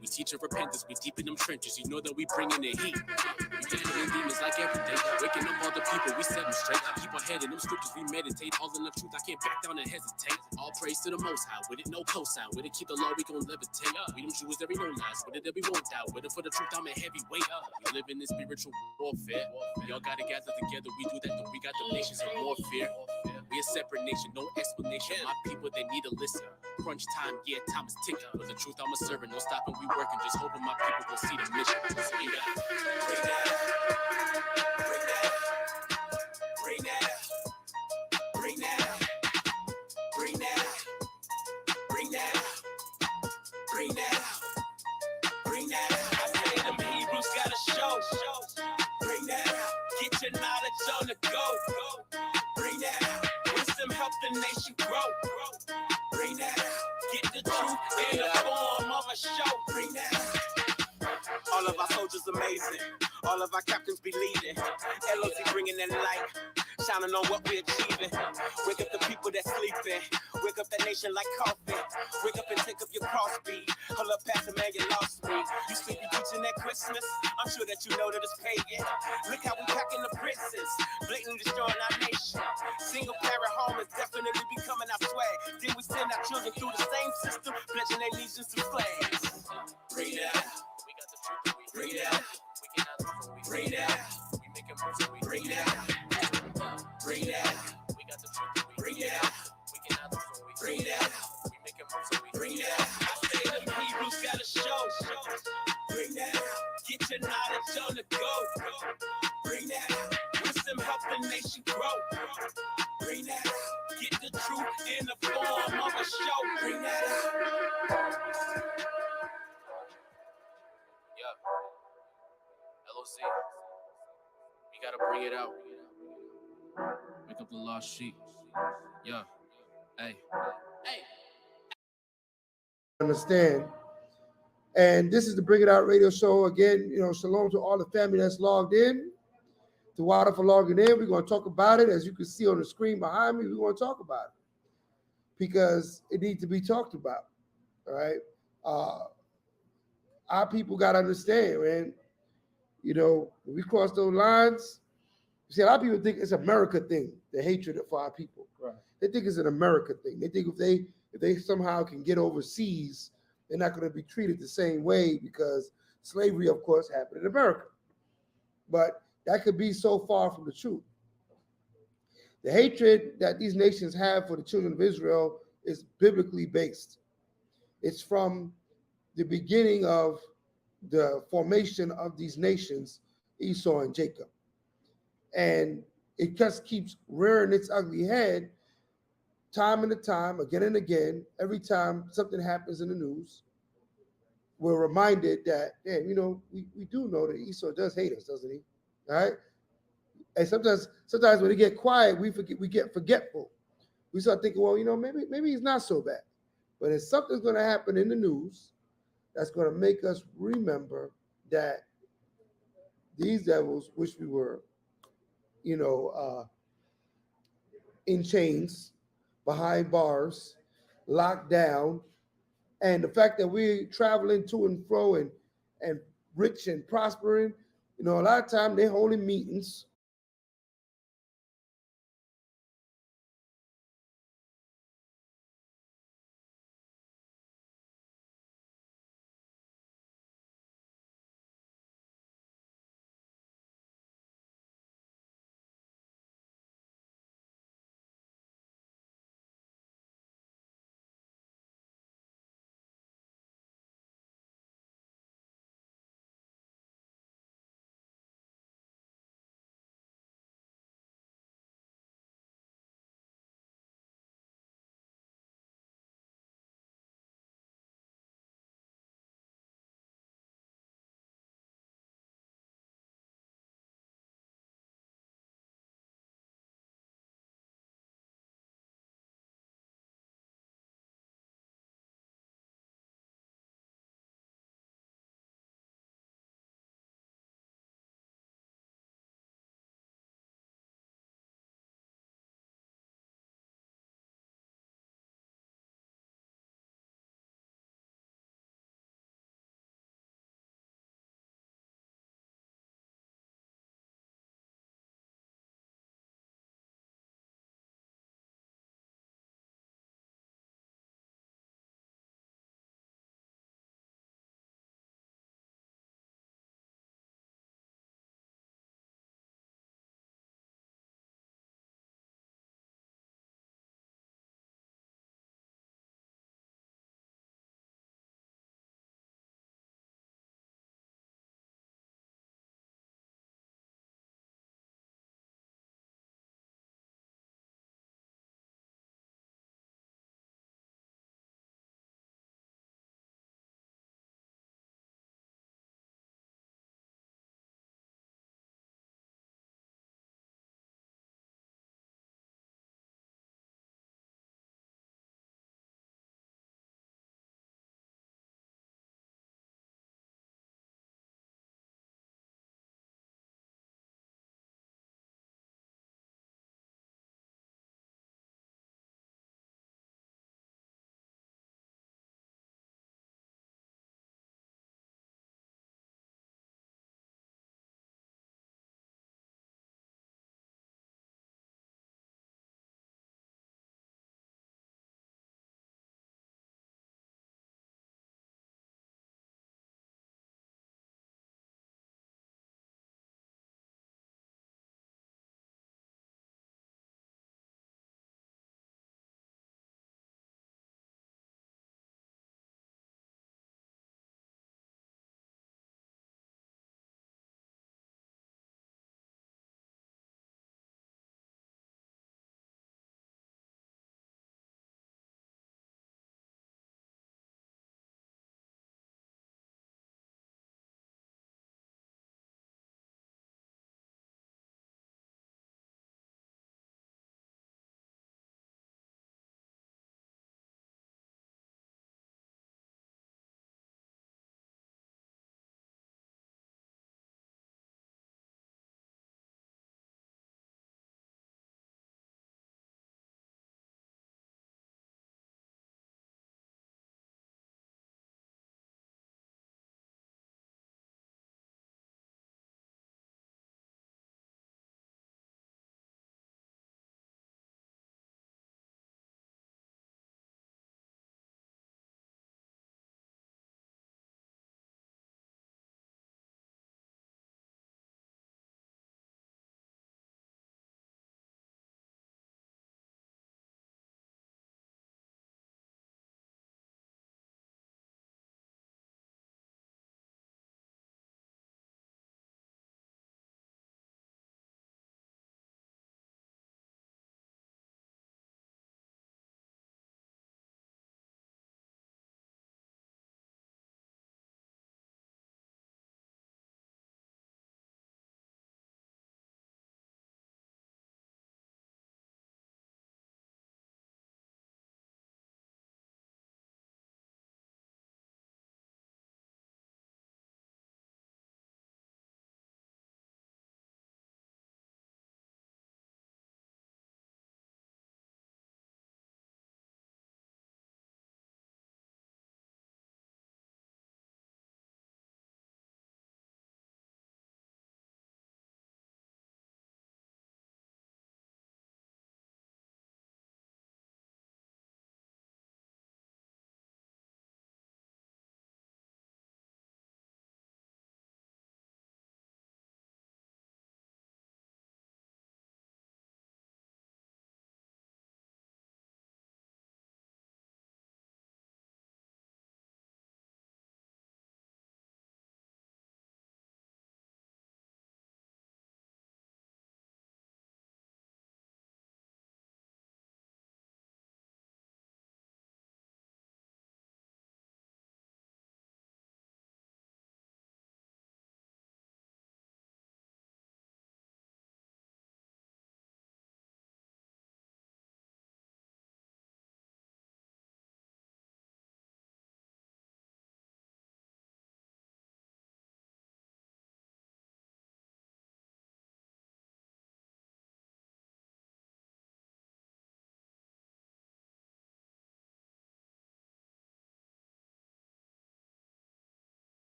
We teach of repentance, we deep in them trenches. You know that we bring in the heat. We tackling demons like every day. Waking up all the people, we set them straight. I keep our head in them scriptures, we meditate. All in the truth, I can't back down and hesitate. All praise to the Most High. With it, no cosign. With it, keep the law, we gon' levitate. We them Jews, there be no lies. With it, there we won't doubt. With it, for the truth, I'm a heavyweight. We live in this spiritual warfare. We all gotta gather together. We do that, though we got the nations in warfare. We a separate nation, no explanation. My people, they need to listen. Crunch time, yeah, time is ticking. For the truth, I'm a servant. No stopping, we working. Just hoping my people will see the mission. So we got bring that up, bring that up, bring that up, bring that up, bring that up, bring that up, bring that up. I say them Hebrews got a show. Bring that up. Get your knowledge on the go. Bring that up. Wisdom help the nation grow. Bring that up. Get the truth in the form of a show. Bring that up. All of our soldiers amazing. All of our captains be leading. LOC bringing that light. Shining on what we're achieving. Wake up the people that's sleeping. Wake up the nation like coffee. Wake up and take up your cross beat. Hold up, Pastor, man, you lost me. You sleep, you teaching at Christmas. I'm sure that you know that it's pagan. Look how we packing the prisons. Blatantly destroying our nation. Single parent home is definitely becoming our swag. Then we send our children through the same system, pledging allegiance to flags. Bring that out. We got the truth. Bring that out. We cannot lose when we bring that out. We making moves when we bring that out. Bring that out. We got the truth. Bring that out. We cannot lose when we bring that out. We making moves when we bring that out. I say them Hebrews got a show. Bring that out. Get your knowledge on the go. Bring that out. Wisdom help the nation grow. Bring that out. Get the truth in the form of a show. Bring that out. Yeah. LOC. We gotta bring it out. Wake up the lost sheep. Yeah. Hey. Hey. Understand. And this is the Bring It Out radio show. Again, shalom to all the family that's logged in. To Water for logging in. We're going to talk about it. As you can see on the screen behind me, we're going to talk about it. Because it needs to be talked about. All right. Our people got to understand, man. When we cross those lines, see, a lot of people think it's an America thing, the hatred for our people. Right. They think it's an America thing. They think if they somehow can get overseas, they're not going to be treated the same way because slavery, of course, happened in America. But that could be so far from the truth. The hatred that these nations have for the children of Israel is biblically based. It's from the beginning of the formation of these nations, Esau and Jacob. And it just keeps rearing its ugly head time and time, again and again. Every time something happens in the news, we're reminded that, we do know that Esau does hate us, doesn't he? All right? And sometimes when they get quiet, we get forgetful. We start thinking, well, maybe he's not so bad. But if something's going to happen in the news that's going to make us remember that these devils wish we were, in chains, behind bars, locked down, and the fact that we're traveling to and fro and rich and prospering, a lot of time they're holding meetings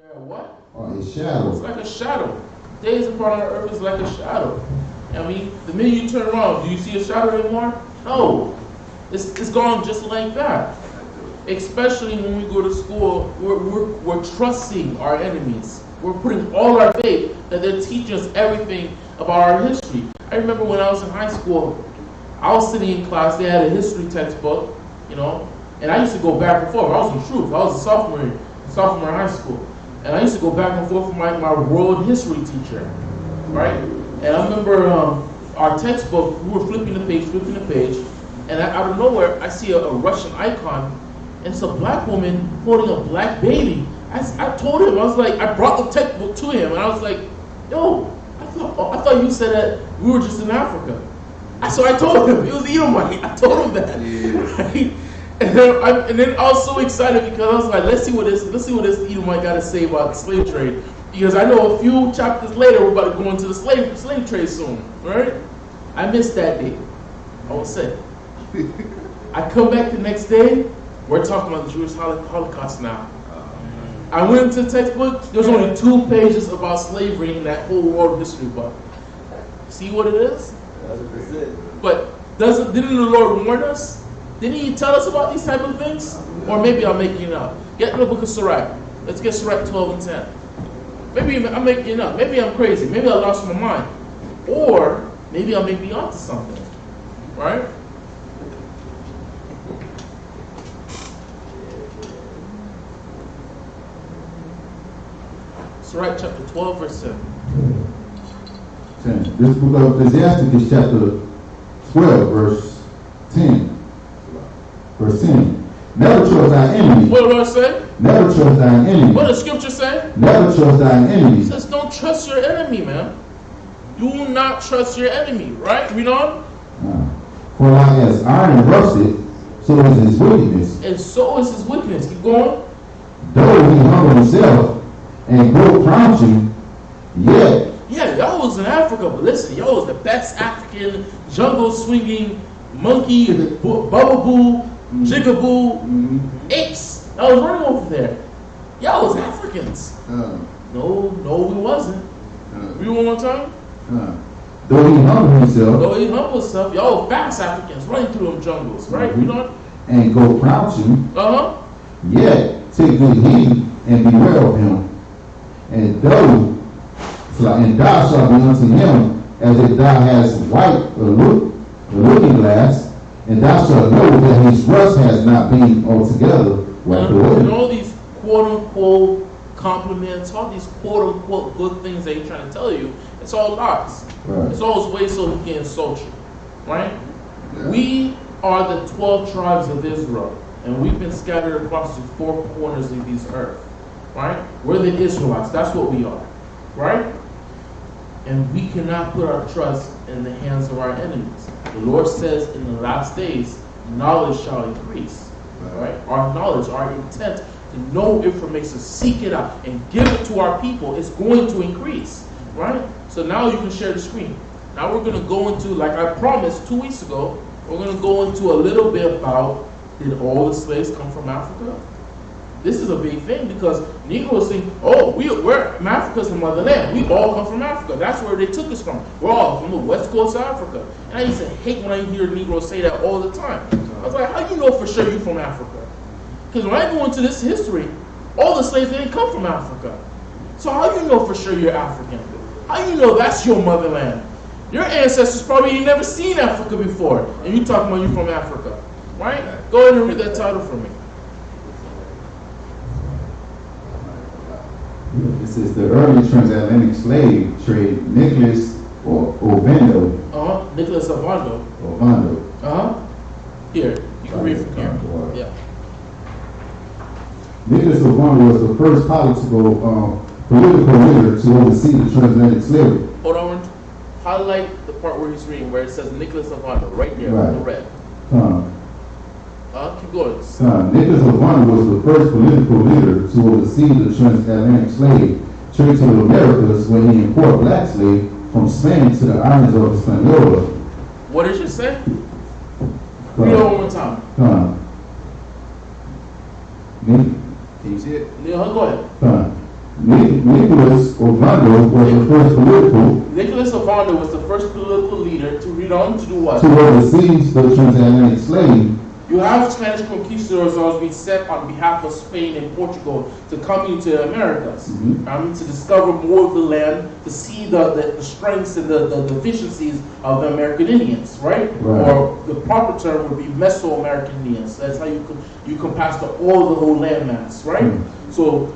What? Or a shadow. It's like a shadow. Days upon our earth is like a shadow. I mean, the minute you turn around, do you see a shadow anymore? No. It's gone just like that. Especially when we go to school, we're trusting our enemies. We're putting all our faith that they're teaching us everything about our history. I remember when I was in high school, I was sitting in class, they had a history textbook, you know, and I used to go back and forth. I was in truth. I was a sophomore in high school. And I used to go back and forth with my world history teacher, right? And I remember our textbook, we were flipping the page, and out of nowhere, I see a Russian icon, and it's a black woman holding a black baby. I told him, I was like, I brought the textbook to him, and I was like, yo, I thought you said that we were just in Africa. So I told him, it was Edomite. I told him that. Yeah. Right? And then I was so excited because I was like, let's see what this Edomite got to say about the slave trade. Because I know a few chapters later we're about to go into the slave trade soon, right? I missed that day. I was sick. I come back the next day, we're talking about the Jewish Holocaust now. I went into the textbook, there's only 2 pages about slavery in that whole world history book. See what it is? That's it. But didn't the Lord warn us? Didn't He tell us about these type of things? Or maybe I'm making it up. Get in the book of Sirach. Let's get Sirach 12 and 10. Maybe I'm making it up. Maybe I'm crazy. Maybe I lost my mind. Or maybe I may be onto something. Right? Sirach chapter 12, verse 7. This book of Ecclesiastes is chapter 12, verse 10. Verse 10. Never trust thy enemy. What did the Lord say? Never trust thine enemy. What does Scripture say? Never trust thine enemy. It says don't trust your enemy, man. Do not trust your enemy, right? Read on. For like as iron rusted, so is his wickedness. And so is his wickedness. Keep going. Though he humble himself and grow crouching, yet. Yeah, y'all was in Africa, but listen, y'all was the best African jungle swinging monkey, bubble jigaboo, apes. Y'all was running over there. Y'all was Africans. No, we wasn't. Read one more time. Though he humble himself. Though he humble himself, y'all was fast Africans running through them jungles, right? Read on. And go crouching. Yet take good heed and beware of him. And thou shalt be unto him as if thou hast white a looking glass, and thou shalt know that his rust has not been altogether wiped away. And all these quote-unquote compliments, all these quote-unquote good things that he's trying to tell you, it's all lies. Right. It's all his way so he can insult you. Right? Yeah. We are the 12 tribes of Israel, and we've been scattered across the 4 corners of this earth. Right? We're the Israelites. That's what we are. Right? And we cannot put our trust in the hands of our enemies. The Lord says in the last days, knowledge shall increase. Right? Our knowledge, our intent to know information, seek it out, and give it to our people is going to increase. Right? So now you can share the screen. Now we're going to go into, like I promised 2 weeks ago, we're going to go into a little bit about, did all the slaves come from Africa? This is a big thing because Negroes think, oh, Africa's the motherland. We all come from Africa. That's where they took us from. We're all from the west coast of Africa. And I used to hate when I hear Negroes say that all the time. I was like, how do you know for sure you're from Africa? Because when I go into this history, all the slaves didn't come from Africa. So how do you know for sure you're African? How do you know that's your motherland? Your ancestors probably ain't never seen Africa before. And you talking about you from Africa. Right? Go ahead and read that title for me. This is the early transatlantic slave trade, Nicholas Ovando. Nicholas Ovando. Here, you can read from here. Yeah. Nicholas Ovando was the first political leader to oversee the transatlantic slavery. Hold on. Highlight the part where he's reading, where it says Nicholas Ovando, right there, right. In the red. Keep going. Nicholas Ovando was the first political leader to oversee the transatlantic slave trade to the Americas when he imported black slaves from Spain to the islands of Hispaniola. What did you say? Read it one more time. Can you see it? Neil, go ahead. Nicholas Ovando was the first political. Nicholas Ovando was the first political leader to read on to do what? To oversee the transatlantic slave. You have Spanish conquistadors always being sent on behalf of Spain and Portugal to come into the Americas, to discover more of the land, to see the strengths and the deficiencies of the American Indians, right? Or the proper term would be Mesoamerican Indians. That's how you compass the whole landmass, right? So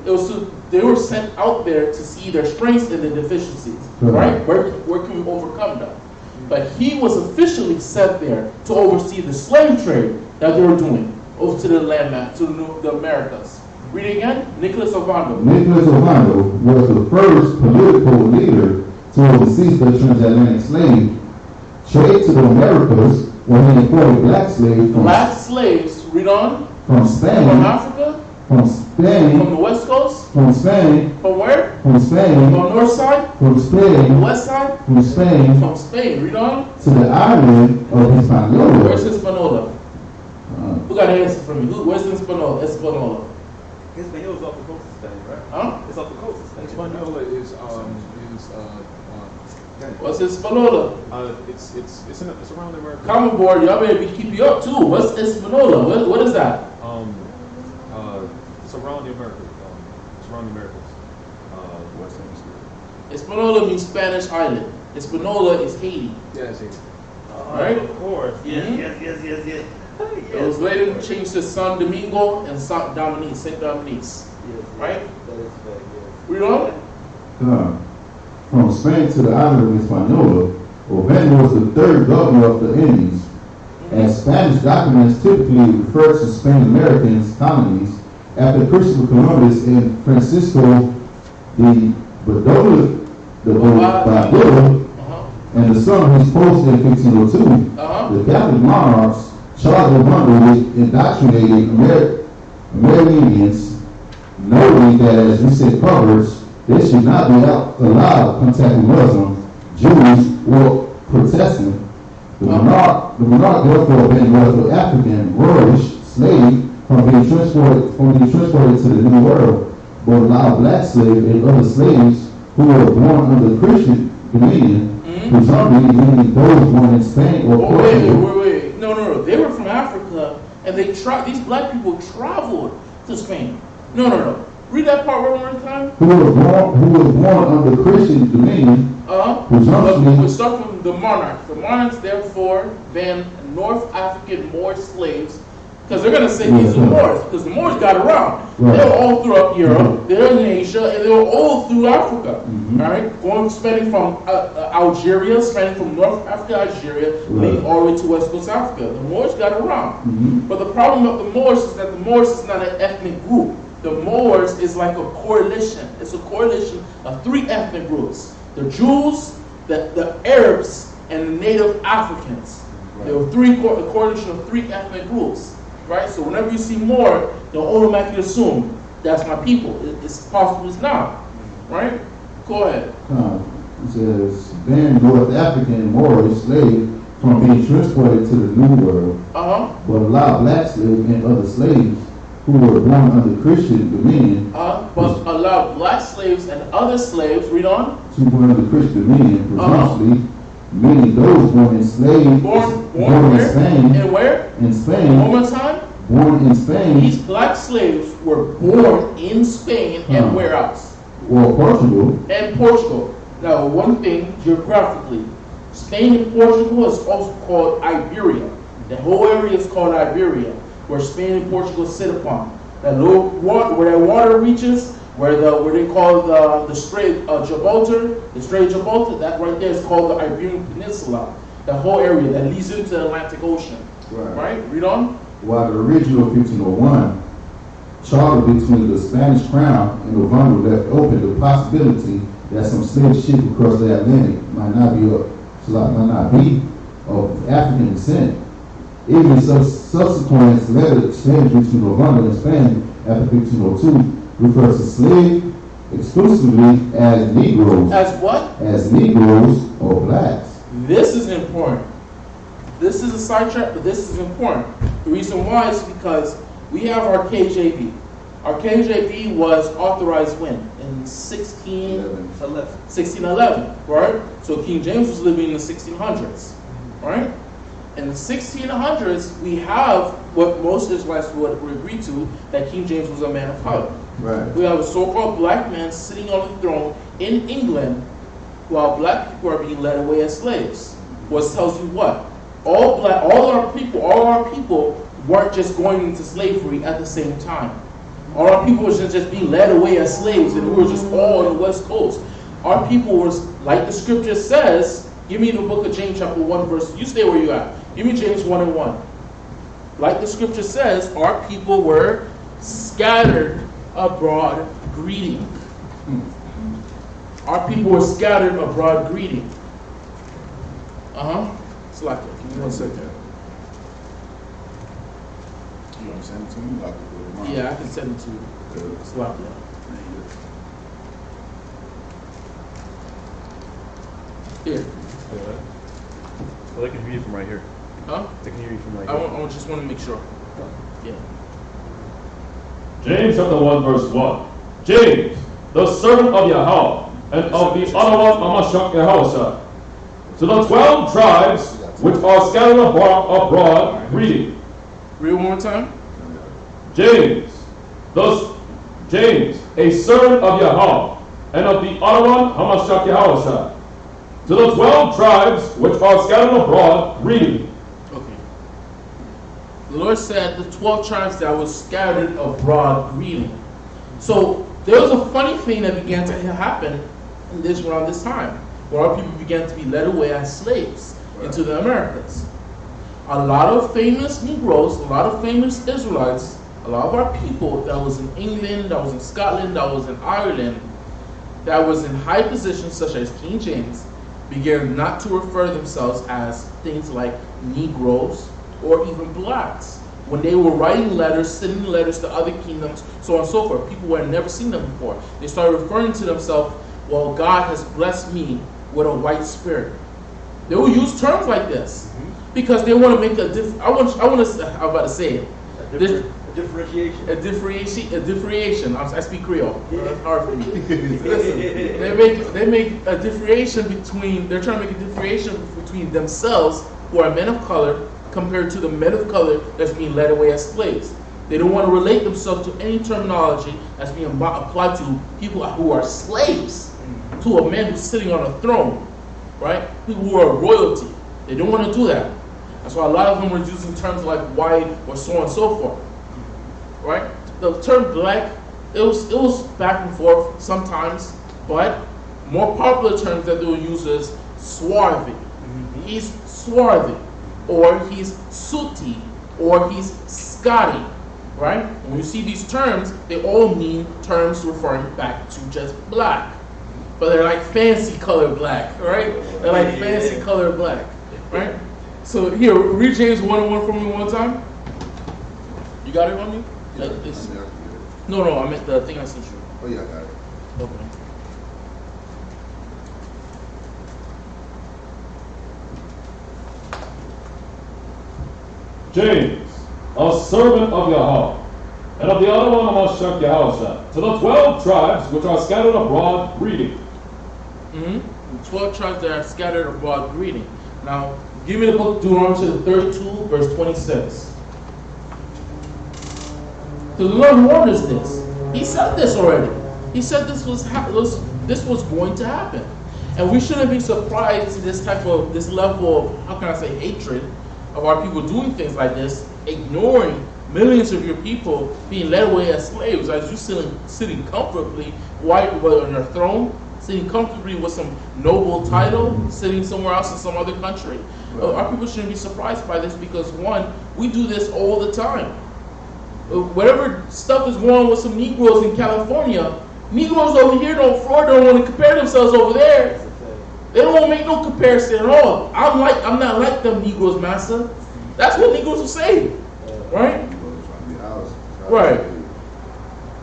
they were sent out there to see their strengths and the deficiencies, right? Where can we overcome them? But he was officially sent there to oversee the slave trade that they were doing over to the landmass, to the Americas. Read it again. Nicholas Ovando. Nicholas Ovando was the first political leader to oversee the transatlantic slave trade to the Americas, where he imported black slaves. Black slaves. Read on. From Spain. From Africa. From Spain. From the West Coast. From Spain. From where? From Spain. From the North side. From Spain. The West side. From Spain. From Spain. Read on. To the island of Hispaniola. Where's Hispaniola? Who got an answer for me? Where's Hispaniola? Hispaniola is off the coast of Spain, right? Huh? It's off the coast of Spain. Hispaniola is what's Hispaniola? It's around the Americas. Comment board, y'all better keep you up too. What's Hispaniola? What is that? It's around the Americas. It's around the Americas. West Hemisphere. Hispaniola means Spanish island. Hispaniola is Haiti. Yeah, it's Haiti. Right? Of course. Yes. It was later changed to San Domingo and Saint Dominique. Yes, right? That is fact, yes. Read on. From Spain to the island of Hispaniola, Ovando was the third governor of the Indies. As Spanish documents typically refer to Spain-American colonies, after Christopher Columbus and Francisco de Badilla, and the son of his post in 1502, the Catholic monarchs charged Ovando with indoctrinating Americans, noting that, as we said, Proverbs, they should not be allowed contacting Muslims, Jews, or Protestants. The monarch therefore banned the African Moorish slave from being transported to the New World, but allowed black slaves and other slaves who were born under Christian dominion, presumably meaning those born in Spain or Portugal. Wait. No. They were from Africa, and these black people traveled to Spain. No. Read that part one more time. Who was born under Christian dominion. We start from the monarchs. The monarchs therefore banned North African Moor slaves, because they're going to say these are Moors, because the Moors got around. They were all throughout Europe, they were in Asia, and they were all through Africa. All right, spanning from Algeria, spanning from North Africa, Algeria, leading all the way to West Coast Africa. The Moors got around. But the problem with the Moors is that the Moors is not an ethnic group. The Moors is like a coalition. It's a coalition of three ethnic groups: the Jews, the Arabs, and the native Africans. There were a coalition of three ethnic groups. Right? So whenever you see Moor, don't automatically assume that's my people. It's possible it's not. Right? Go ahead. It says, ban North African Moorish slave from being transported to the New World, but allow black slaves and other slaves who were born under Christian dominion. But allow black slaves and other slaves, read on. To born under Christian dominion, presumptuously, meaning those born enslaved, born in Spain. And where? In Spain. One more time. Born in Spain. These black slaves were born in Spain and where else? Or Portugal. And Portugal. Now, one thing geographically, Spain and Portugal is also called Iberia. The whole area is called Iberia, where Spain and Portugal sit upon. That low water, where that water reaches, where they call the Strait of Gibraltar, that right there is called the Iberian Peninsula. The whole area that leads into the Atlantic Ocean. Right? Read on. While the original 1501 charter between the Spanish crown and Ovando left open the possibility that some slave ship across the Atlantic might not be of African descent. Even subsequent letter exchange between Ovando and Spain after 1502 refers to slaves exclusively as Negroes. As what? As Negroes or blacks. This is important. This is a sidetrack, but this is important. The reason why is because we have our KJV. Our KJV was authorized when? In in 11. 1611, right? So King James was living in the 1600s, right? In the 1600s, we have what most Israelites would agree to, that King James was a man of color. Right. We have a so-called black man sitting on the throne in England while black people are being led away as slaves. What tells you what? All our people weren't just going into slavery at the same time. All our people was just being led away as slaves, and we were just all on the West Coast. Our people was, like the scripture says, give me the book of James chapter 1 verse, you stay where you at. Give me James 1:1. Like the scripture says, our people were scattered abroad greeting. Our people were scattered abroad greeting. Slack it. Give me 1 second. You want to send it to me? Yeah, I can send it to you. Slack it. Here. Well, they can read it from right here. Huh? They can hear you from right I here. just want to make sure. Yeah. James chapter 1 verse 1. James, the servant of Yahweh, and of the other one, Amashak Yahushua, to the 12 tribes which are scattered abroad, reading. Read one more time. James, a servant of Yahweh, and of the other one, Amashak Yahushua, to the 12 tribes which are scattered abroad, reading. Okay. The Lord said the 12 tribes that were scattered abroad greeting. So there was a funny thing that began to happen around this time, where our people began to be led away as slaves into the Americas. A lot of famous Negroes, a lot of famous Israelites, a lot of our people that was in England, that was in Scotland, that was in Ireland, that was in high positions such as King James, began not to refer themselves as things like Negroes or even blacks. When they were writing letters, sending letters to other kingdoms, so on and so forth, people who had never seen them before, they started referring to themselves, well, God has blessed me with a white spirit. They will use terms like this because they want to make a I'm about to say it. A differentiation. I speak Creole. It's hard for me. Listen, they make a differentiation between. They're trying to make a differentiation between themselves, who are men of color, compared to the men of color that's being led away as slaves. They don't want to relate themselves to any terminology that's being applied to people who are slaves, to a man who's sitting on a throne, right? People who are royalty. They don't want to do that. That's why a lot of them were using terms like white or so on and so forth, right? The term black, it was back and forth sometimes, but more popular terms that they will use is swarthy. He's swarthy, or he's sooty, or he's Scotty, right? When you see these terms, they all mean terms referring back to just black. But they're like fancy color black, right? They're like fancy color black, right? So here, read James 1:1 for me one time. You got it on me? Yeah, No, I meant the thing I sent you. Oh yeah, I got it. Okay. James, a servant of Yahweh, and of the other one, Amashak Yahushua, to the 12 tribes which are scattered abroad, reading. 12 tribes that are scattered abroad greeting. Now, give me the book Deuteronomy 32, verse 26. So the Lord warned us this. He said this already. He said this was going to happen. And we shouldn't be surprised to this level of, how can I say, hatred of our people doing things like this, ignoring millions of your people being led away as slaves, as you sitting comfortably, whether on your throne, sitting comfortably with some noble title, sitting somewhere else in some other country. Our people shouldn't be surprised by this because, one, we do this all the time. Whatever stuff is going on with some Negroes in California, Negroes over here Florida don't want to compare themselves over there. They don't want to make no comparison at all. I'm not like them Negroes, master. That's what Negroes will say, right? Right.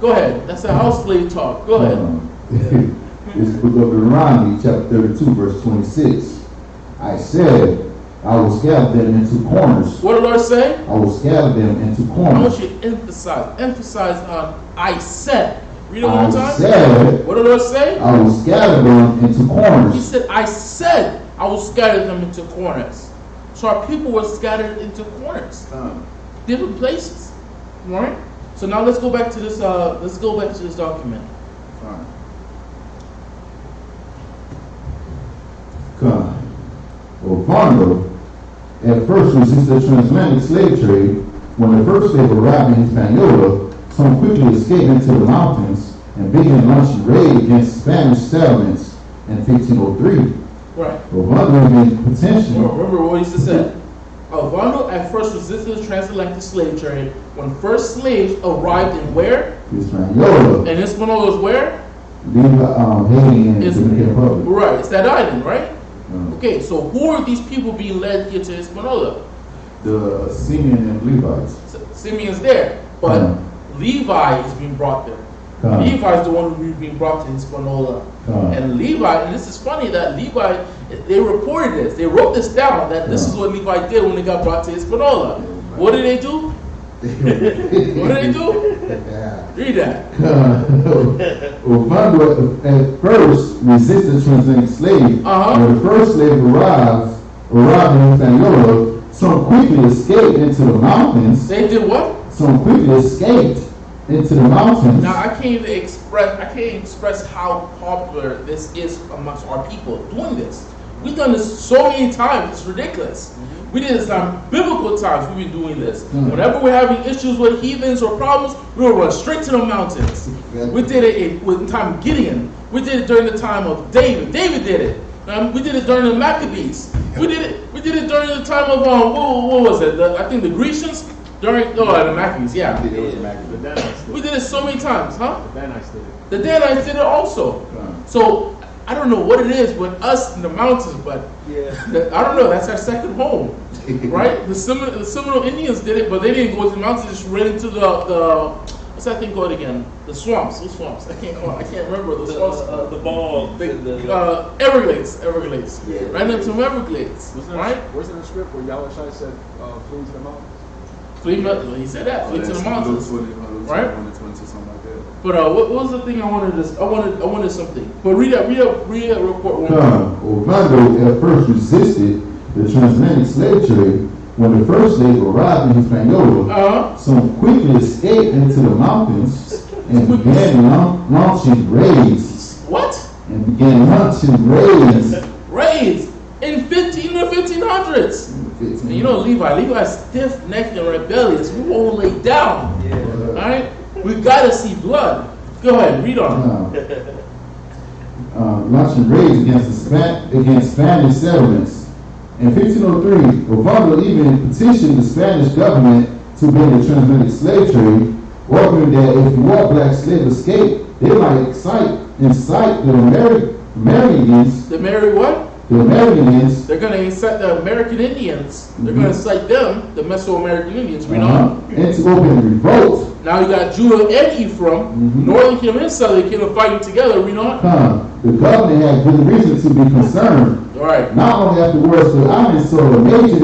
Go ahead. That's a house slave talk. Go ahead. This is the book of Deuteronomy, chapter 32, verse 26. I said, I will scatter them into corners. What did the Lord say? I will scatter them into I corners. want you to emphasize on I said. Read it one more time. Said, what did the Lord say? I will scatter them into corners. He said, I said I will scatter them into corners. So our people were scattered into corners, different places, right? So now let's go back to this. Let's go back to this document. Ovando at first resisted the transatlantic slave trade. When the first slave arrived in Hispaniola, some quickly escaped into the mountains and began launching raids against Spanish settlements in 1503. Right. Ovando had potential. Remember what he used to say. Ovando at first resisted the transatlantic slave trade. When first slaves arrived in where? Hispaniola. And Hispaniola is where? Haiti and Dominican Republic. Right, it's that island, right? Okay, so who are these people being led here to Hispaniola? The Simeon and Levites. Simeon's there, but Levi is being brought there. Levi is the one who's being brought to Hispaniola. And Levi, and this is funny that Levi, they reported this. They wrote this down that this is what Levi did when they got brought to Hispaniola. What did they do? What did they do? Read that. Ovando at first resisted transatlantic slave. When the first slave arrived in Hispaniola, some quickly escaped into the mountains. They did what? Some quickly escaped into the mountains. Now I can't express how popular this is amongst our people doing this. We've done this so many times, it's ridiculous. We did this on biblical times, we've been doing this. Whenever we're having issues with heathens or problems, we'll run straight to the mountains. We did it in the time of Gideon. We did it during the time of David. David did it. We did it during the Maccabees. We did it during the time of what was it? I think the Grecians during the Maccabees. Yeah. The Danites. We did it so many times, huh? The Danites did it. The Danites did it also. So I don't know what it is with us in the mountains, but I don't know. That's our second home, right? The Seminole Indians did it, but they didn't go to the mountains. Just ran into the what's that thing called again? The swamps. What swamps? I can't remember the swamps. The ball. Everglades. Yeah. Ran into Everglades. Right? Where's in the script where Yahushua said, flee to the mountains? He said that. Flee to the mountains. Right? But what was the thing I wanted? I wanted something. But read that report. Ovando at first resisted the transatlantic slave trade. When the first slave arrived in Hispaniola, some quickly escaped into the mountains and began launching raids. What? And began launching raids. Raids in 1500s. And you know Levi's stiff-necked and rebellious. We won't lay down. All right? We gotta see blood. Go ahead, read on. Launching raids against Spanish settlements. In 1503, Ovando even petitioned the Spanish government to ban the transatlantic slave trade, arguing that if more black slaves escape, they might incite the Americans. The what? The Americans. They're going to incite the American Indians. They're going to incite them, the Mesoamerican Indians. Read on. And to open revolt. Now you got Judah and Ephraim, Northern Kingdom and Southern Kingdom fighting together. Read on. The government had good reason to be concerned. Right. Not only afterwards, but I saw a major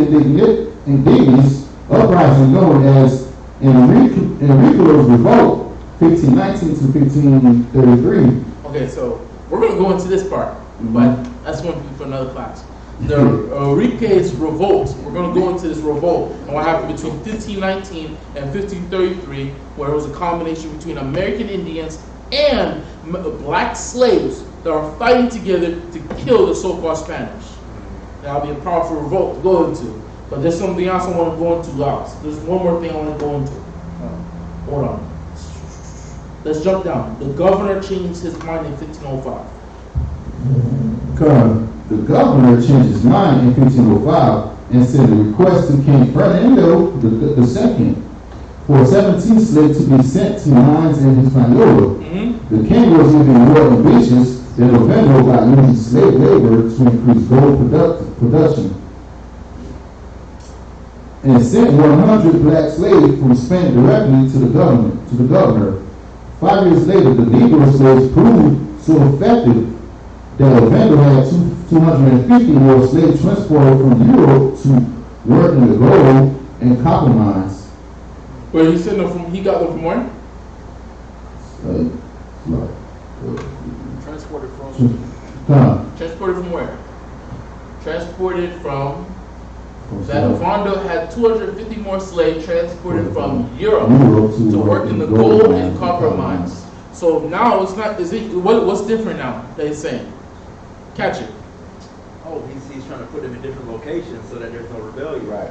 indigenous uprising known as Enriquez Revolt, 1519 to 1533. Okay, so we're going to go into this part, but that's going to be for another class. The Enriquez Revolt. We're going to go into this revolt and what happened between 1519 and 1533, where it was a combination between American Indians and black slaves that are fighting together to kill the so-called Spanish. That'll be a powerful revolt to go into. But there's something else I want to go into, guys. There's one more thing I want to go into. Hold on. Let's jump down. The governor changed his mind in 1505. The governor changed his mind in 1505 and sent a request to King Fernando II for 17 slaves to be sent to mines in Hispaniola. The king was even more ambitious than Ovando by using slave labor to increase gold production, and sent 100 black slaves from Spain directly to the governor. 5 years later, the Negro slaves proved so effective that Ovando had 250 more slaves transported from Europe to work in the gold and copper mines. Where he sent them from? He got them from where? Transported from. Transported from where? Transported from. That Ovando had 250 more slaves transported from Europe to work in the gold and copper mines. So now it's not. What's different now? They're saying, catch it. Oh, he's trying to put them in different locations so that there's no rebellion. Right.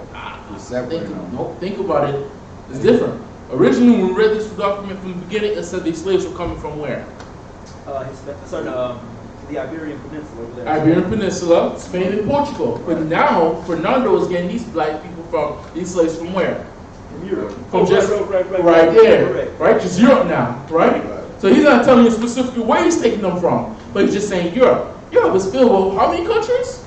Think about it. It's different. Originally, when we read this document from the beginning, it said these slaves were coming from where? The Iberian Peninsula over there. Iberian Peninsula, Spain and Portugal. But now, Fernando is getting these black people these slaves from where? From Europe. From Right there. Right? Just Europe now. Right? So he's not telling you specifically where he's taking them from, but he's just saying Europe. Europe is filled with how many countries?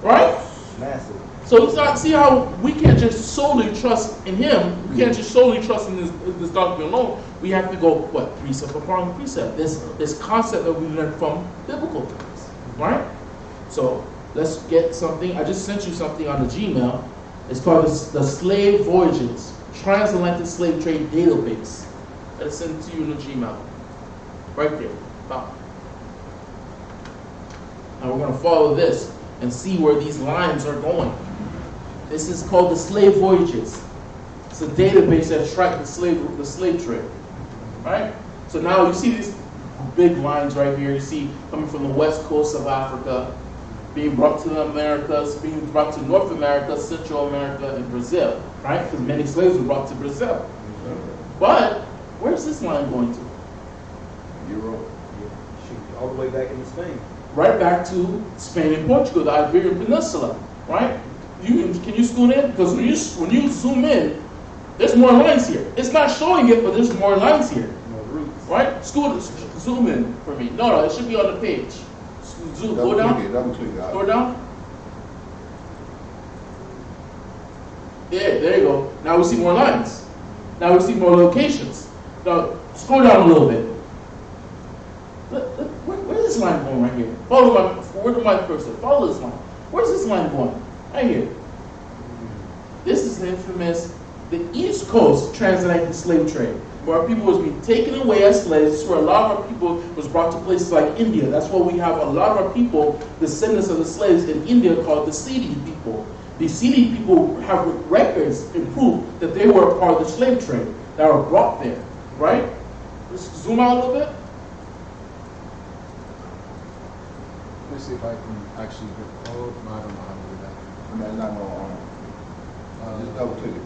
Right? Massive. So it's not, see how we can't just solely trust in him. We can't just solely trust in this document alone. We have to go, precept upon precept. This concept that we learned from biblical things, right? So let's get something. I just sent you something on the Gmail. It's called the Slave Voyages, Transatlantic Slave Trade Database. Let's send it to you in the Gmail. Right there. Now we're going to follow this and see where these lines are going. This is called the Slave Voyages. It's a database that tracks the slave trade, right? So now you see these big lines right here. You see coming from the west coast of Africa, being brought to the Americas, being brought to North America, Central America, and Brazil, right? Because many slaves were brought to Brazil. But where's this line going to? Europe. All the way back into Spain. Right back to Spain and Portugal, the Iberian Peninsula, right? Can you scoot in? Because when you zoom in, there's more lines here. It's not showing it, but there's more lines here. More roots. Right? Zoom in for me. No, it should be on the page. Zoom. Go down. Double click it. Go down. Yeah, there you go. Now we see more lines. Now we see more locations. Now scroll down a little bit. Where's this line going right here? Where's my cursor? Follow this line. Where's this line going? Right here. This is the infamous, the East Coast transatlantic slave trade, where people was being taken away as slaves. This is where a lot of our people was brought to places like India. That's why we have a lot of our people, descendants of the slaves in India, called the Sidi people. The Sidi people have records and proof that they were a part of the slave trade that were brought there. Right? Let's zoom out a little bit. Let me see if I can actually get. Oh, no, I don't know how to do that. That's not going on. Just double click it.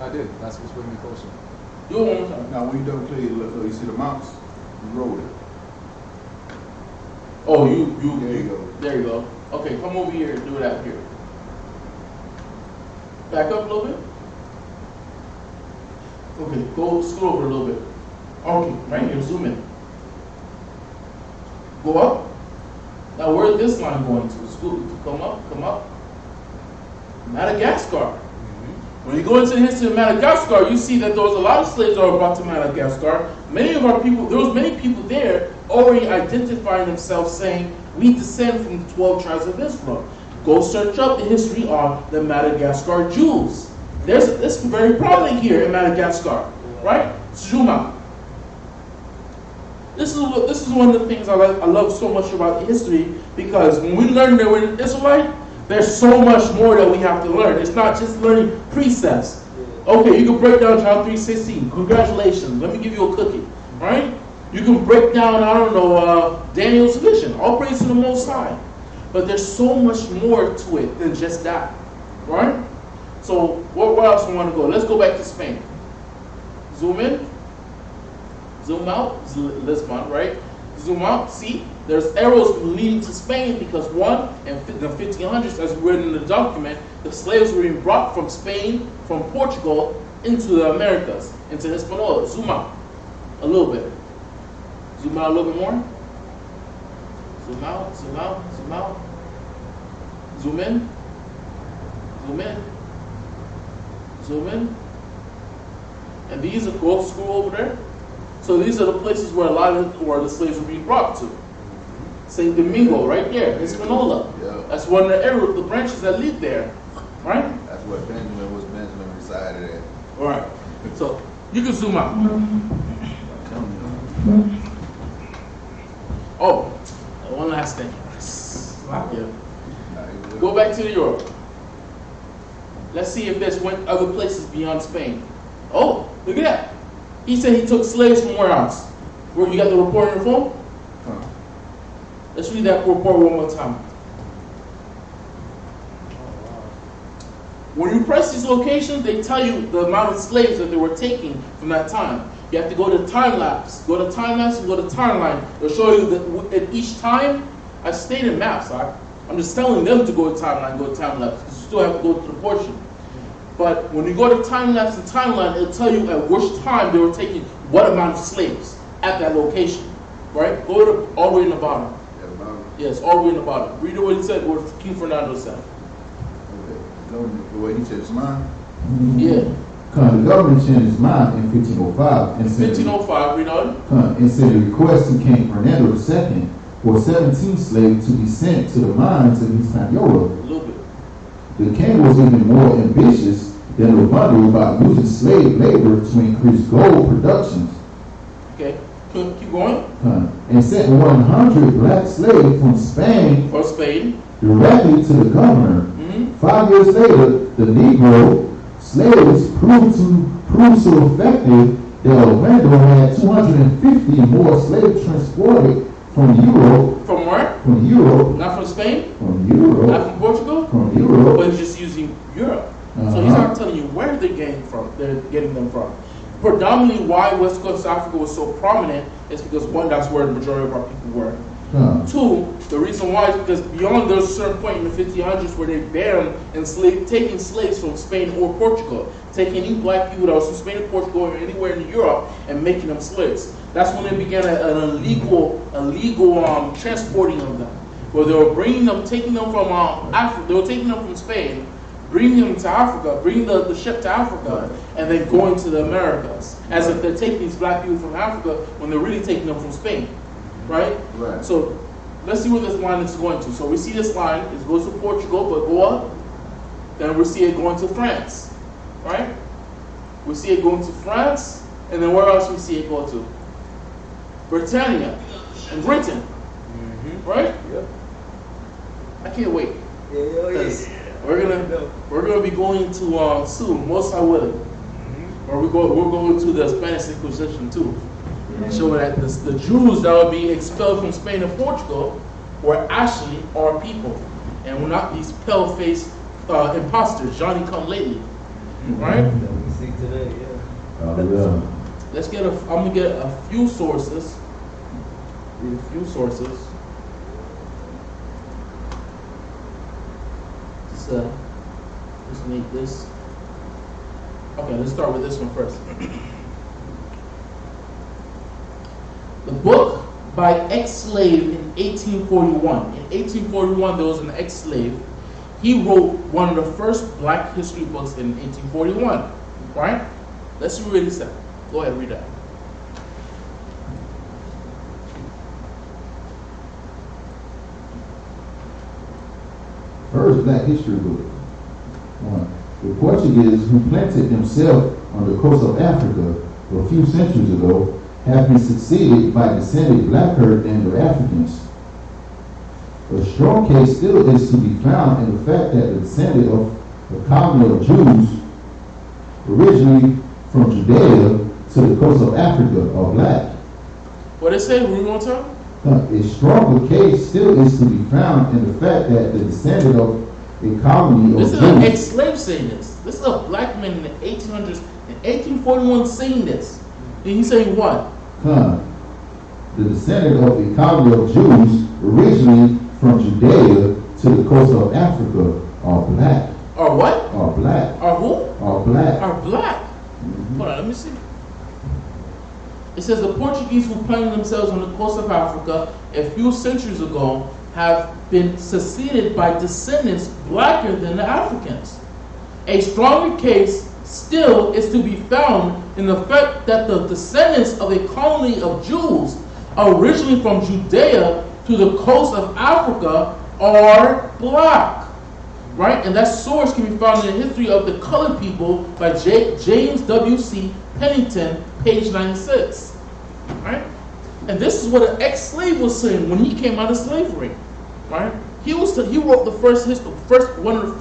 I did. That's what's bringing me closer. Do it one more time. Now when you double click it, look, you see the mouse? You roll it. Oh, There you go. There you go. Okay, come over here and do it out here. Back up a little bit. Okay, scroll over a little bit. Okay, right here, zoom in. Go up. Now where's this line going to? Come up. Madagascar. When you go into the history of Madagascar, you see that there was a lot of slaves that were brought to Madagascar. Many of our people, there was many people there already identifying themselves saying, we descend from the 12 tribes of Israel. Go search up the history of the Madagascar Jews. This very prominent here in Madagascar, right? Zoom out. This is one of the things I love so much about history, because when we learn that we're an Israelite, there's so much more that we have to learn. It's not just learning precepts. Okay, you can break down John 3:16. Congratulations. Let me give you a cookie. Right? You can break down, I don't know, Daniel's vision. All praise to the Most High. But there's so much more to it than just that. Right? So, where else do we want to go? Let's go back to Spain. Zoom in. Zoom out. Lisbon, right? Zoom out. See? There's arrows leading to Spain because one, in the 1500s, as we read in the document, the slaves were being brought from Spain, from Portugal, into the Americas, into Hispaniola. Zoom out a little bit. Zoom out a little bit more. Zoom out, zoom out, zoom out. Zoom in. Zoom in. Zoom in. And these are, go scroll over there. So these are the places where where the slaves were being brought to. St. Domingo, right there, Hispaniola. Yeah. That's one of the branches that lead there, right? That's where Benjamin resided at. All right. So you can zoom out. Oh, Last thing. Slovakia. Go back to Europe. Let's see if there's went other places beyond Spain. Oh, look at that. He said he took slaves from where else? Where you got the report on your phone? Let's read that report one more time. When you press these locations, they tell you the amount of slaves that they were taking from that time. You have to go to time lapse. Go to time lapse and go to timeline. They'll show you that at each time. I stayed in maps. I'm just telling them to go to timeline, go to time lapse, because you still have to go to the portion. But when you go to time lapse and timeline, it'll tell you at which time they were taking what amount of slaves at that location. Right? Go to all the way in the bottom. Yes, all the way in the bottom. Read what he said, what King Fernando said. The way he changed his mind? Yeah. The government changed his mind in 1505. In 1505, read on. And said a request to King Fernando II for 17 slaves to be sent to the mines of Hispaniola. A little bit. The king was even more ambitious than Obando about using slave labor to increase gold productions. Okay, keep going. And sent 100 black slaves from Spain directly to the governor. 5 years later, the Negro slaves proved so effective that Orlando had 250 more slaves transported from Europe. From where? From Europe. Not from Spain? From Europe. Not from Portugal? From Europe. But he's just using Europe. So he's not telling you where they're getting them from. Predominantly why West Coast Africa was so prominent is because one, that's where the majority of our people were. Two, the reason why is because beyond those certain point in the 1500s where they banned taking slaves from Spain or Portugal, taking any black people that was from Spain or Portugal or anywhere in Europe and making them slaves. That's when they began an illegal transporting of them, where they were taking them from Africa. They were taking them from Spain, bringing them to Africa, bringing the ship to Africa, and then going to the Americas, as if they're taking these black people from Africa when they're really taking them from Spain. Right? So let's see where this line is going to. So we see this line, it goes to Portugal, but go up. Then we see it going to France. Right? We see it going to France, and then where else we see it go to? Britannia and Britain. Right? Yep. I can't wait. We're gonna be going to soon, most I will. Or we're going to the Spanish Inquisition too. Show that the Jews that will be expelled from Spain and Portugal were actually our people, and we're not these pale-faced imposters, Johnny come lately, right? That we see today, Let's get I'm gonna get a few sources. Read a few sources. Just need this. Okay, let's start with this one first. The book by ex-slave in 1841. In 1841, there was an ex-slave. He wrote one of the first black history books in 1841. Right? Let's read what he said. Go ahead, read that. First black history book. 1. The Portuguese who planted themselves on the coast of Africa a few centuries ago have been succeeded by descended blacker than the Africans. A strong case still is to be found in the fact that the descendant of the colony of Jews, originally from Judea to the coast of Africa, are black. What did it say? Read one time. A stronger case still is to be found in the fact that the descendant of a colony of Jews. This is an ex-slave saying this. This is a black man in the 1800s, in 1841 saying this. And he's saying what? The descendant of a colony of Jews, originally from Judea to the coast of Africa, are black. Are what? Are black. Are who? Are black. Are black. Hold on, let me see. It says the Portuguese who planted themselves on the coast of Africa a few centuries ago have been succeeded by descendants blacker than the Africans. A stronger case still is to be found in the fact that the descendants of a colony of Jews originally from Judea to the coast of Africa are black. Right? And that source can be found in the History of the Colored People by James W.C. Pennington, page 96. Right? And this is what an ex-slave was saying when he came out of slavery, right? He wrote the one of the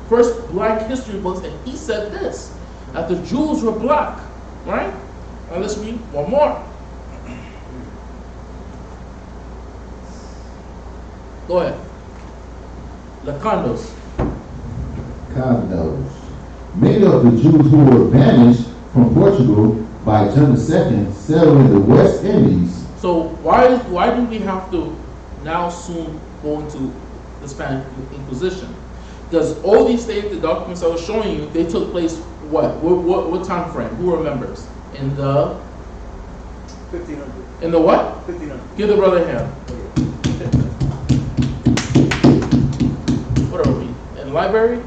first black history books, and he said this, that the Jews were black, right? Now let's read one more. Go ahead. Lacandos. Condos. Many of the Jews who were banished from Portugal by John II settled in the West Indies. So why do we have to now soon go into the Spanish Inquisition? Because all these things, the documents I was showing you, they took place what time frame? Who remembers? In the 1500. In the what? 1500. Give the brother a hand. What are we? In the library?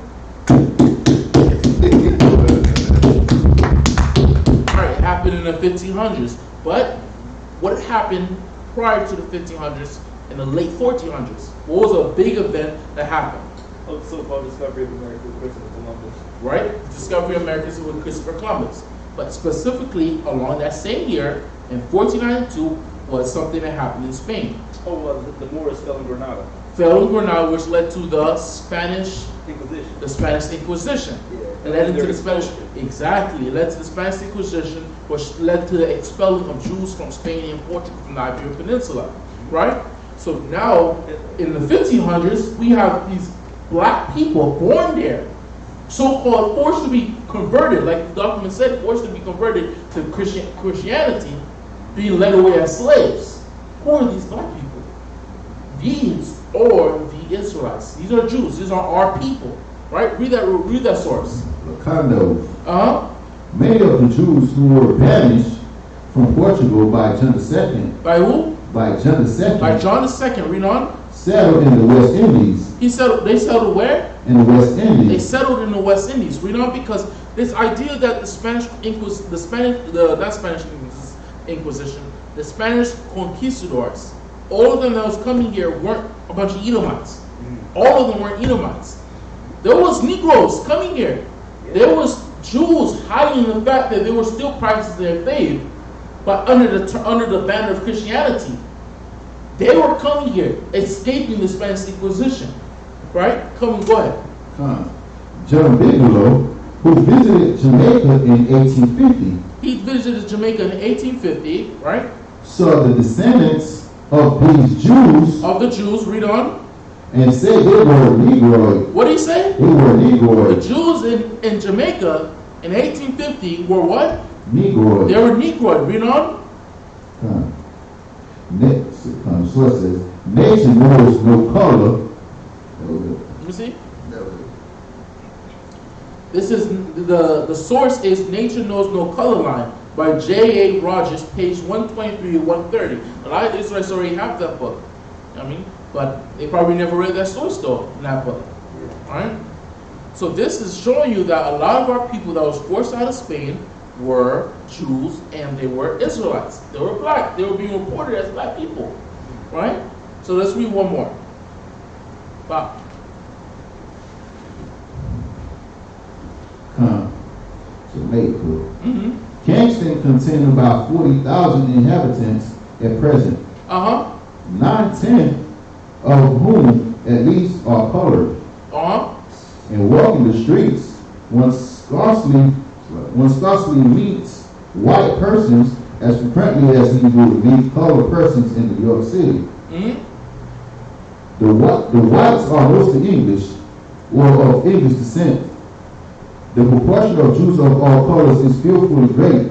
Alright, it happened in the 1500s. But what happened prior to the 1500s in the late 1400s? What was a big event that happened? Oh, the so-called discovery of America with Christopher Columbus. Right? Discovery of America with Christopher Columbus. But specifically along that same year, in 1492, was something that happened in Spain. Oh, well, the Moors fell in Granada. Fell in Granada, which led to the Spanish Inquisition. The Spanish Inquisition. Yeah. It led into the Spanish. Exactly. It led to the Spanish Inquisition, which led to the expelling of Jews from Spain and Portugal from the Iberian Peninsula. Right? So now, in the 1500s, we have these black people born there, so-called forced to be converted, like the document said, forced to be converted to Christianity, being led away as slaves. Who are these black people? These are the Israelites. These are Jews. These are our people. Right? Read that source. Condos. Many of the Jews who were banished from Portugal by John II. By who? By John II. By John II. Read on. Settled in the West Indies. They settled where? In the West Indies. They settled in the West Indies. Read on, because this idea that the Spanish conquistadors, all of them that was coming here weren't a bunch of Edomites. All of them weren't Edomites. There was Negroes coming here. There was Jews hiding the fact that they were still practicing their faith, but under the banner of Christianity. They were coming here, escaping the Spanish Inquisition. Right? Go ahead. John Bigelow, who visited Jamaica in 1850. He visited Jamaica in 1850, right? Saw the descendants of these Jews. Of the Jews, read on. And said they were Negroid. What did he say? They were Negroid. The Jews in Jamaica in 1850 were what? Negroid. They were Negroid. Read on. Source says, nature knows no color. You see? This is the source is Nature Knows No Color Line by J.A. Rogers, page 123 to 130. A lot of Israelites already have that book. But they probably never read that source though in that book. Alright? So this is showing you that a lot of our people that was forced out of Spain were Jews and they were Israelites. They were black. They were being reported as black people. Right? So let's read one more. Wow. Jamaica. Kingston contains about 40,000 inhabitants at present. 9/10 of whom at least are colored. And walking the streets, one scarcely meets white persons as frequently as he would meet colored persons in New York City. The whites are mostly English or of English descent. The proportion of Jews of all colors is fearfully great.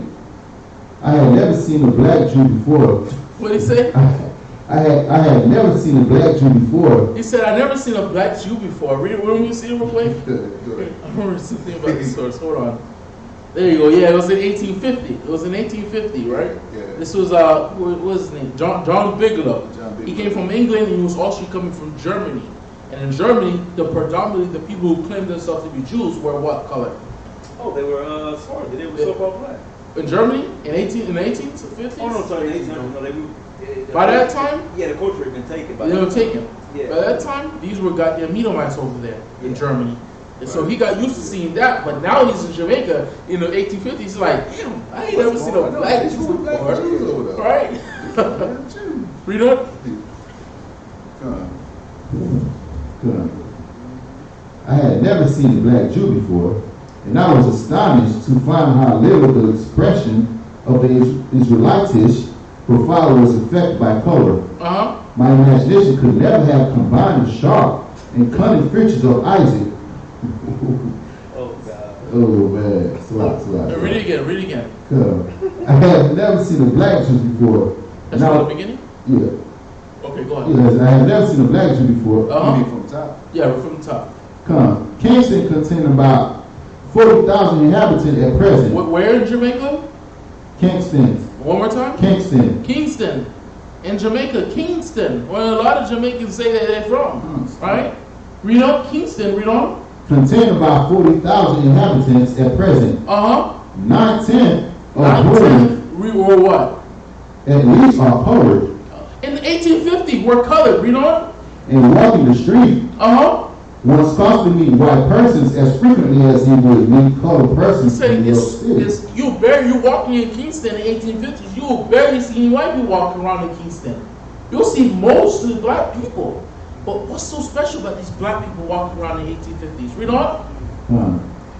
I had never seen a black Jew before. What did he say? I had never seen a black Jew before. He said, I never seen a black Jew before. Read it. When you see it real quick? I remember something about the source. Hold on. There you go. Yeah, it was in 1850. It was in 1850, right? Yeah. This was what was his name? John Bigelow. He came from England and he was also coming from Germany. And in Germany, predominantly the people who claimed themselves to be Jews were what color? Oh, they were Sfardi. They were so-called black. In Germany, in 1850s? Oh no, sorry, 1800s. No, they were. By that time? Yeah, the culture had been taken. They were taken. Yeah. By that time, these were goddamn Edomites over there in Germany. And so he got used to seeing that, but now he's in Jamaica in the 1850s. He's like, damn, I ain't never seen a black Jew before. Right? Read on. Good. I had never seen a black Jew before, and I was astonished to find how little the expression of the Israelitish profile was affected by color. My imagination could never have combined the sharp and cunning features of Isaac. Oh, God. Oh, man. Swat. Read it again. I have never seen a black Jew before. That's from the beginning? Yeah. Okay, go ahead. Yes, I have never seen a black Jew before. You mean from the top? Yeah, we're from the top. Kingston contains about 40,000 inhabitants at present. Where in Jamaica? Kingston. One more time? Kingston. In Jamaica, Kingston. Well, a lot of Jamaicans say that they're from. Right? Read on. Kingston, read on. Contain about 40,000 inhabitants at present. 9/10 of whom were what? At least are colored. In 1850, we're colored. Read on. And walking the street. One scarcely meet white persons as frequently as he would meet colored persons in New York City. You walking in Kingston in 1850s, you will barely see any white people walking around in Kingston. You'll see mostly black people. But what's so special about these black people walking around in the 1850s? Read on.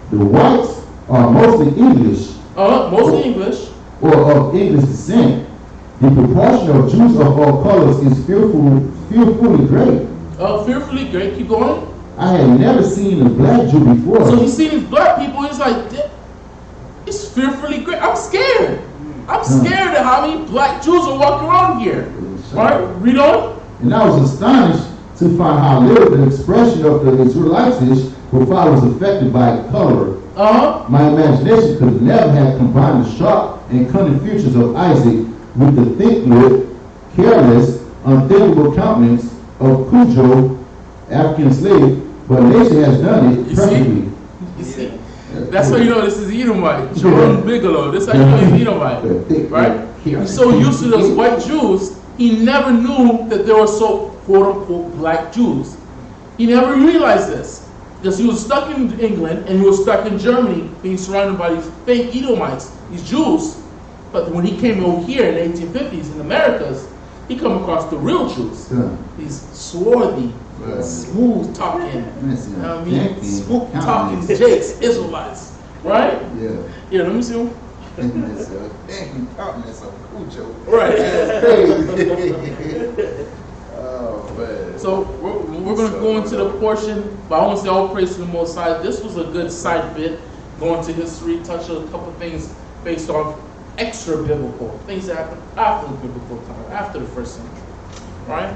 The whites are mostly English. Mostly English. Or of English descent. The proportion of Jews of all colors is fearfully great. Fearfully great. Keep going. I had never seen a black Jew before. So he's seen these black people, he's like, it's fearfully great. I'm scared. I'm scared of how many black Jews are walking around here. Right? Read on. And I was astonished to find how little the expression of the Israelitish profile was affected by color. My imagination could never have combined the sharp and cunning features of Isaac with the thick-lipped, careless, unthinkable countenance of Cujo, African slave, but nature has done it perfectly. You see? That's how you know this is Edomite. Jerome Bigelow. That's how you know he's Edomite. Right? He's so used to those white Jews, he never knew that there were so quote-unquote black Jews. He never realized this. Because he was stuck in England and he was stuck in Germany being surrounded by these fake Edomites, these Jews. But when he came over here in the 1850s in Americas, he come across the real Jews. These swarthy, smooth talking, smooth talking Jakes, Israelites. Right? Yeah, let me see them. Right. Oh, man. So we're going to go into the portion, but I want to say all praise to the Most High. This was a good side bit, going to history, touch on a couple things based on extra biblical, things that happened after the biblical time, after the first century, right?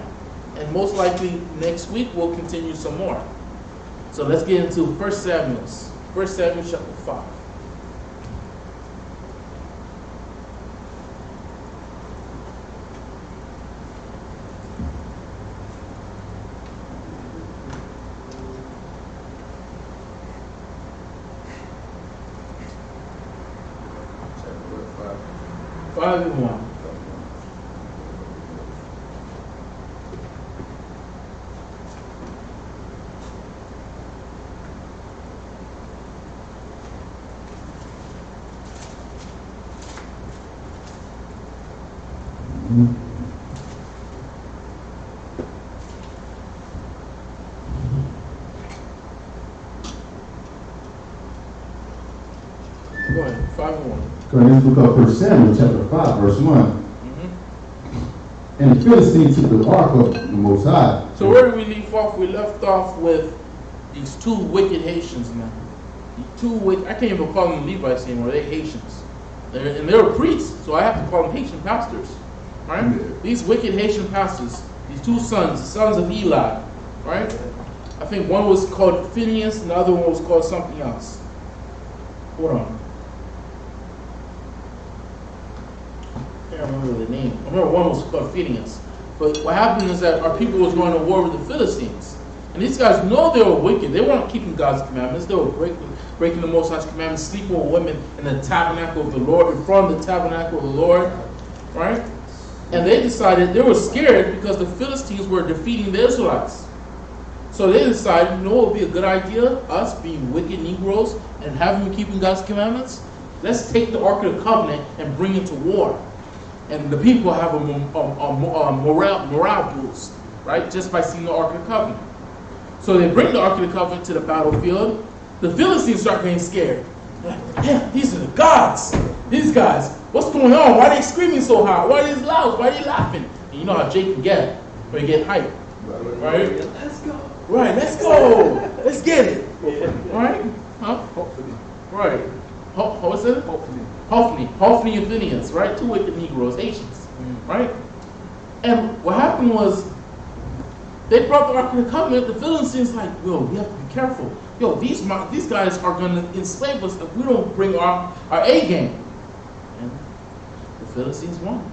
And most likely next week we'll continue some more. So let's get into 1 Samuel chapter 5. Five and 1. Go ahead, 5 and 1. Go ahead, let's look up 1 Samuel chapter 5, verse 1. And the Philistines took the ark of the Most High. So where did we leave off? We left off with these two wicked Haitians, man. The two wicked, I can't even call them Levites anymore. They're Haitians. And they're priests, so I have to call them Haitian pastors. Right? Yeah. These wicked Haitian pastors, these two sons, the sons of Eli, right? I think one was called Phineas and the other one was called something else. Hold on. I can't remember the name. I remember one was called Phineas. But what happened is that our people was going to war with the Philistines. And these guys know they were wicked. They weren't keeping God's commandments. They were breaking the Most High's commandments, sleeping with women in the tabernacle of the Lord, in front of the tabernacle of the Lord. Right? And they decided, they were scared because the Philistines were defeating the Israelites. So they decided, you know what would be a good idea? Us being wicked Negroes and having them keeping God's commandments? Let's take the Ark of the Covenant and bring it to war. And the people have a morale boost, right? Just by seeing the Ark of the Covenant. So they bring the Ark of the Covenant to the battlefield. The Philistines start getting scared. Yeah, these are the gods. These guys, what's going on? Why are they screaming so hard? Why are they loud? Why are they laughing? And you know how Jake can get when you get hyped. Right? Let's go. Right, let's go. Let's get it. Right? Huh? Hopefully. Right. What's it? Hophni and Phineas, right? Two wicked Negroes, Haitians. Right? And what happened was, they brought the Ark of the Covenant. The Philistines like, yo, we have to be careful. Yo, these guys are going to enslave us if we don't bring our A game. And the Philistines won.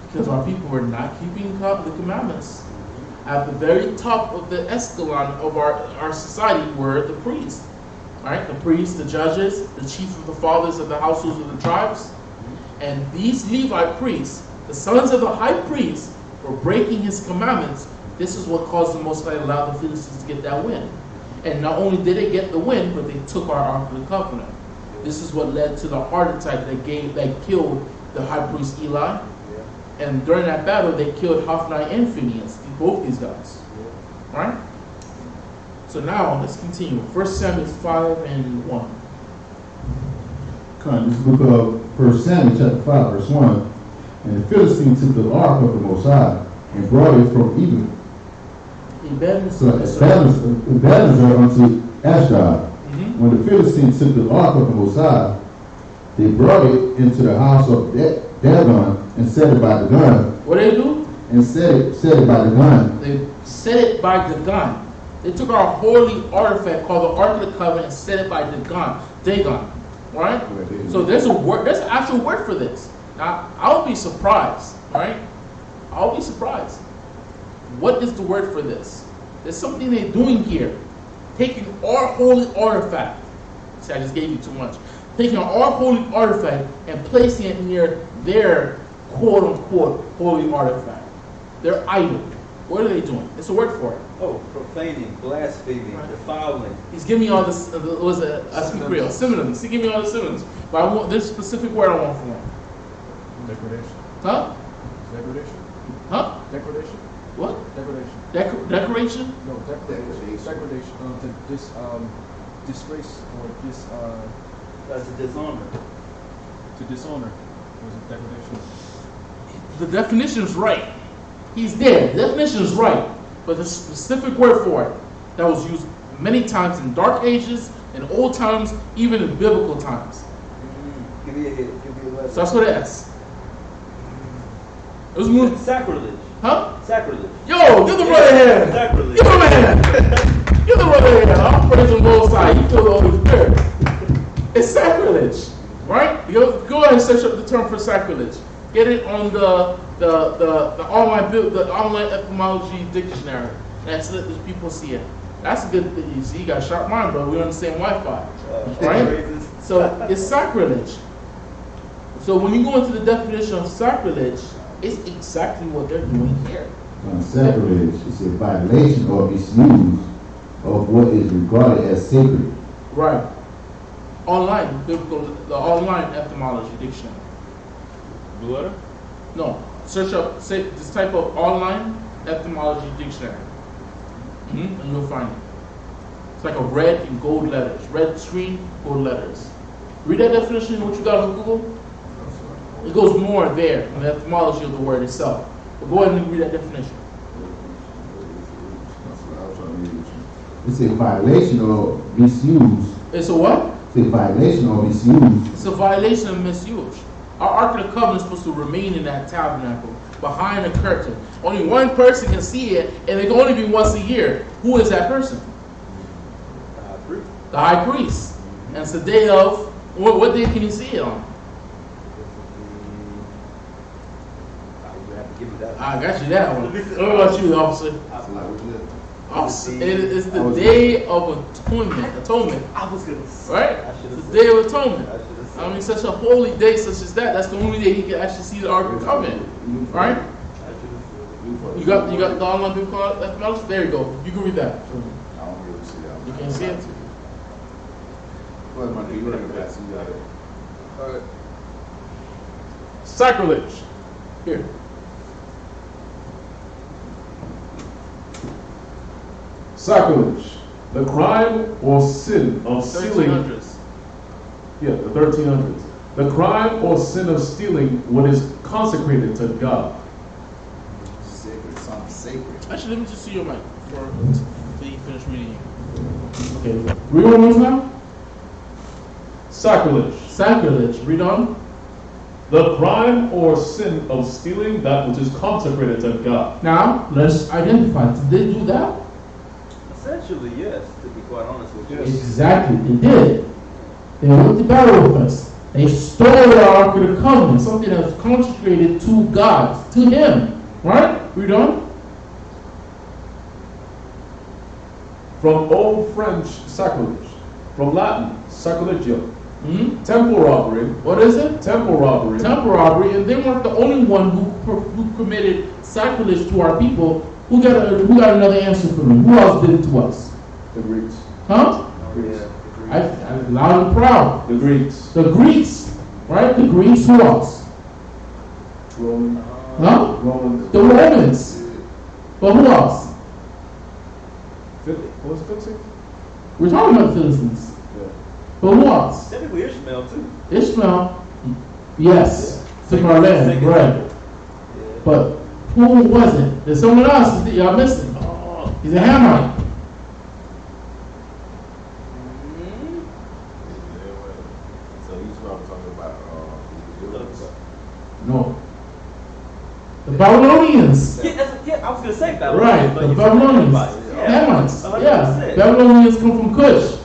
Because our people were not keeping the commandments. At the very top of the escalon of our society were the priests. Right? The priests, the judges, the chief of the fathers of the households of the tribes. And these Levite priests, the sons of the high priest, were breaking his commandments. This is what caused the Most High to allow the Philistines to get that win. And not only did they get the win, but they took our Ark of the Covenant. This is what led to the heart attack that killed the high priest Eli. And during that battle, they killed Hophni and Phineas, both these guys. Right? So now, let's continue. 1 Samuel 5 and 1. Come on, this book of 1 Samuel chapter 5, verse 1. And the Philistines took the ark of the Most High and brought it from Egypt. Ebenezer unto Ashdod. When the Philistines took the ark of the Most High, they brought it into the house of Dagon and set it by the gun. What did they do? And set it by the gun. They set it by the gun. They took our holy artifact called the Ark of the Covenant and set it by the gun. Dagon. Right? So there's a word, there's an actual word for this. Now, I'll be surprised. Right? I'll be surprised. What is the word for this? There's something they're doing here. Taking our holy artifact. See, I just gave you too much. Taking our holy artifact and placing it near their quote-unquote holy artifact. Their idol. What are they doing? It's a word for it. Oh, profaning, blaspheming, defiling. He's giving me all this, I speak Creole, synonyms. He gave me all the synonyms. But I want this specific word I want for him. Degradation. Huh? Degradation. Huh? Degradation. What? Degradation. Decoration? No, degradation. Degradation. Disgrace or That's a dishonor. to dishonor. Was it degradation? The definition is right. He's there. The definition is right. But the specific word for it that was used many times in dark ages, in old times, even in biblical times. Give me a hit. Give me a letter. So that's what it is. It was moved. Sacrilege. Huh? Sacrilege. Yo, give the brother a hand. Sacrilege. Give him a hand. Give the brother a hand. I'll praise the Most High. You feel the Holy Spirit. It's sacrilege, right? Go ahead and search up the term for sacrilege. Get it on the online etymology dictionary. That's let the people see it. That's a good thing. You see, you got a sharp mind, bro. We're on the same Wi-Fi, right? So it's sacrilege. So when you go into the definition of sacrilege, it's exactly what they're doing here. Sacrilege is a violation or misuse of what is regarded as sacred. Right. Online, the online etymology dictionary. Blue letter? No. Search up, say, just type up online etymology dictionary. And you'll find it. It's like a red and gold letters. Red screen, gold letters. Read that definition, what you got on Google. It goes more there in the etymology of the word itself. But go ahead and read that definition. It's a violation or misuse. It's a what? It's a violation or misuse. It's a violation of misuse. Our Ark of the Covenant is supposed to remain in that tabernacle, behind a curtain. Only one person can see it, and it can only be once a year. Who is that person? The high priest. And it's the day of, what day can you see it on? I got you that one. What about you, officer? Officer, it's the day of atonement. I was gonna say. Right? It's the day of atonement. I mean, such a holy day such as that. That's the only day he can actually see the Ark of the Covenant. Right? You got the online biblical etymology? There you go. You can read that. I don't be able to see that. You can't see it? But my neighbor in the back, you got it. Sacrilege. Here. Sacrilege. The crime or sin of stealing. 1300s. Yeah, the 1300s. The crime or sin of stealing what is consecrated to God. Sacred, something sacred. Actually, let me just see your mic until you finish reading. Okay. Read one more time. Sacrilege. Sacrilege. Read on. The crime or sin of stealing that which is consecrated to God. Now, let's identify. Did they do that? Essentially, yes, to be quite honest with you. Yes. Exactly, they did. They went to battle with us. They stole the Ark of the Covenant, something that was consecrated to God, to Him. Right? Read on. From Old French, sacrilege. From Latin, sacrilegium. Hmm? Temple robbery. What is it? Temple robbery. Temple robbery, and they weren't the only one who committed sacrilege to our people. Who got another answer for me? Who else did it to us? The Greeks. Huh? Oh, yeah. I loud and proud. The Greeks. The Greeks, right? The Greeks. Who else? Roman. Huh? Romans. The Romans. But who else? What was it, Philistines? We're talking about the Philistines. Yeah. But who else? Technically Ishmael too. Ishmael. Yes. Took our land. Second. Right. Yeah. But who wasn't? There's someone else. Y'all missed it. He's a Hamite. So he's probably talking about No. The Babylonians. Yeah, I was gonna say that. Right. The Babylonians. Hamites. Yeah. Babylonians come from Cush.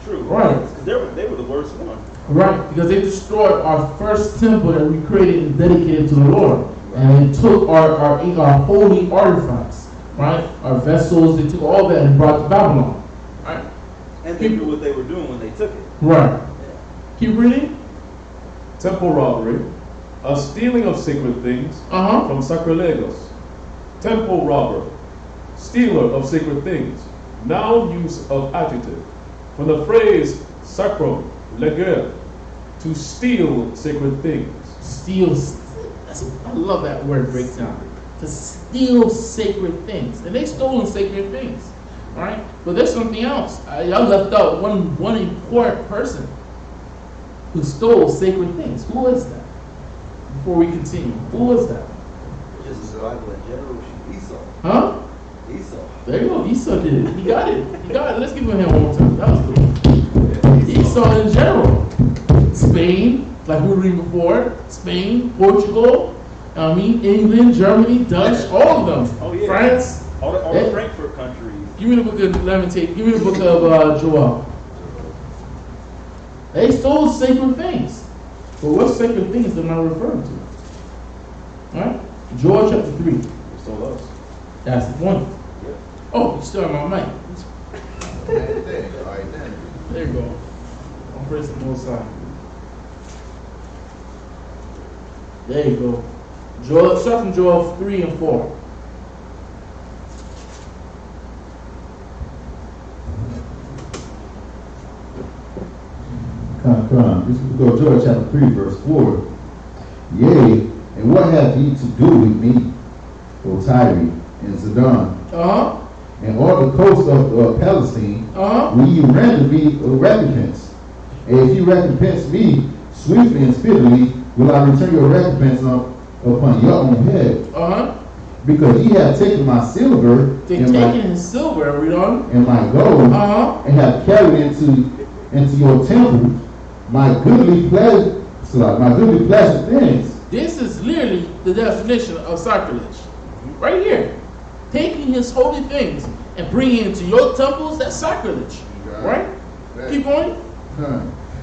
True. Right. Because they were the worst one. Right. Because they destroyed our first temple that we created and dedicated to the Lord. And they took our holy artifacts. Right. Our vessels. They took all that and brought to Babylon. Right. And they knew what they were doing when they took it. Right. Keep reading. Temple robbery. A stealing of sacred things. From sacrilegos. Temple robber. Stealer of sacred things. Noun use of adjective. From the phrase sacrum, leger, to steal sacred things. Steal. I love that word breakdown. To steal sacred things. And they stolen sacred things. Right? But there's something else. Y'all left out one important person who stole sacred things. Who is that? Before we continue, who is that? Just the Bible in general, Esau. Huh? Esau. There you go. Esau did it. He got it. He got it. Let's give him a hand one more time. That was good. Esau in general. Spain, like we were reading before. Spain, Portugal, England, Germany, Dutch, all of them. Oh, yeah. France. All the Frankfurt countries. Give me the book of Lamentation. Give me the book of Joel. They stole sacred things. But what sacred things am I referring to? Alright? Joel chapter 3. They stole us. That's the one. Yeah. Oh, you still have my mic. Right then. There you go. I'm pressing the most side. There you go. Joel, start from Joel 3 and 4. Come. This is go Joel chapter 3, verse 4. Yea, and what have ye to do with me, O Tyre and Zidon, and all the coast of Palestine, will ye render me recompense? And if ye recompense me swiftly and speedily, will I return your recompense upon your own head. Because ye have taken my silver his silver, read on. And my gold, and have carried into your temple my goodly pleasure things. This is literally the definition of sacrilege. Right here. Taking his holy things and bringing it into your temples, that's sacrilege. Right? Keep going.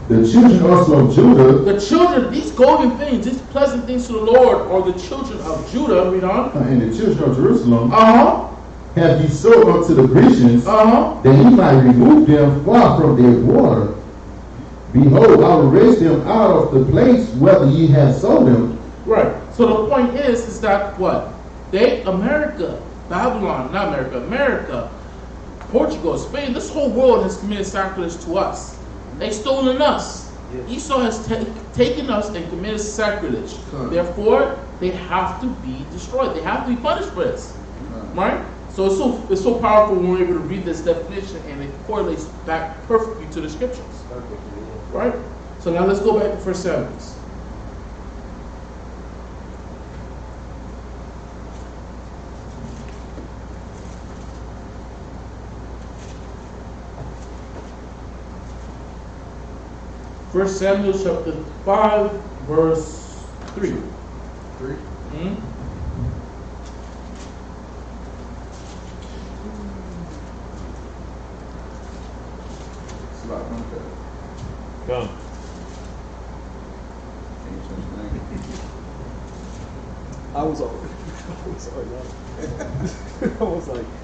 The children also of Judah. The children, these golden things, these pleasant things to the Lord, or the children of Judah, read on. And the children of Jerusalem. Have ye sold unto the Grecians, that ye might remove them far from their water. Behold, I will raise them out of the place whether ye have sold them. Right. So the point is that what? America, Portugal, Spain, this whole world has committed sacrilege to us. They stolen us. Esau has taken us and committed sacrilege. Therefore, they have to be destroyed. They have to be punished for this. Right? So it's so powerful when we're able to read this definition and it correlates back perfectly to the scriptures. Right? So now let's go back to 1 Samuel. First Samuel chapter 5, verse 3. 3? Hmm? It's about one Come. I was like,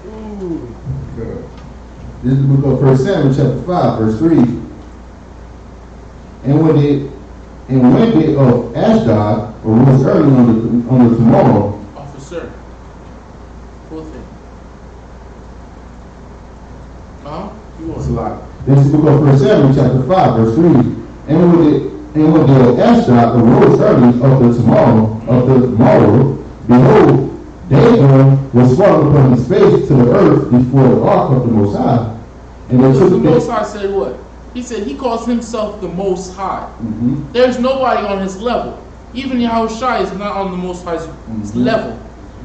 ooh. This is the book of 1 Samuel chapter 5, verse 3. And when they of Ashdod arose early on the tomorrow. Officer. Full thing. You It's a want lot. This is the book of 1 Samuel chapter 5, verse 3. And when they of Ashdod arose early of the morrow, behold, Dagon was fallen upon his face to the earth before the ark of the Most High. And they took the Most High said what? He said he calls himself the Most High. Mm-hmm. There's nobody on his level. Even Yahushua is not on the Most High's level.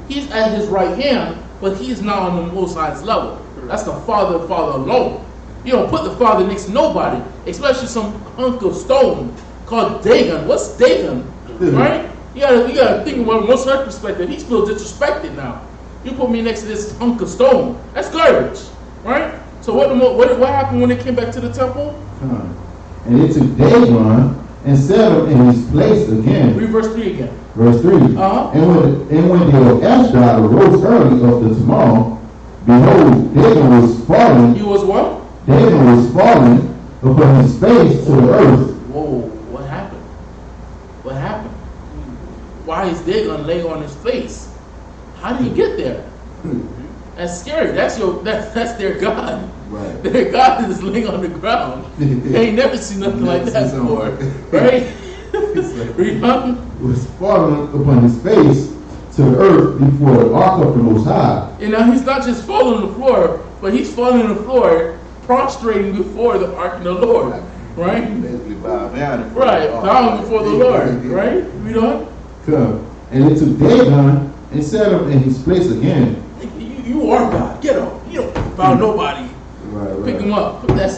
He's at his right hand, but he is not on the Most High's level. That's the Father alone. You don't put the Father next to nobody, especially some hunk of stone called Dagon. What's Dagon? Right? You gotta think about it from Most High's perspective. He's still disrespected now. You put me next to this hunk of stone. That's garbage. Right? So what happened when they came back to the temple? And they took Dagon and set him in his place again. Read verse 3 again. Verse 3. And when they of Ashdod arose early of the tomorrow, behold, Dagon was fallen. He was what? Dagon was fallen upon his face to the earth. Whoa, what happened? What happened? Why is Dagon laying on his face? How did he get there? That's scary. That's their God. Right. Their God is laying on the ground. They ain't never seen nothing like that before. Right? Was fallen upon his face to the earth before the ark of the Most High. You know, he's not just falling on the floor, but he's falling on the floor, prostrating before the ark of the Lord. Right? Basically bow down. Right, bowing before the Lord. Right? Read on. Come. And they took Dagon and set him in his place again. You are God. Get up. You don't bow nobody. Right. Pick him up. Put that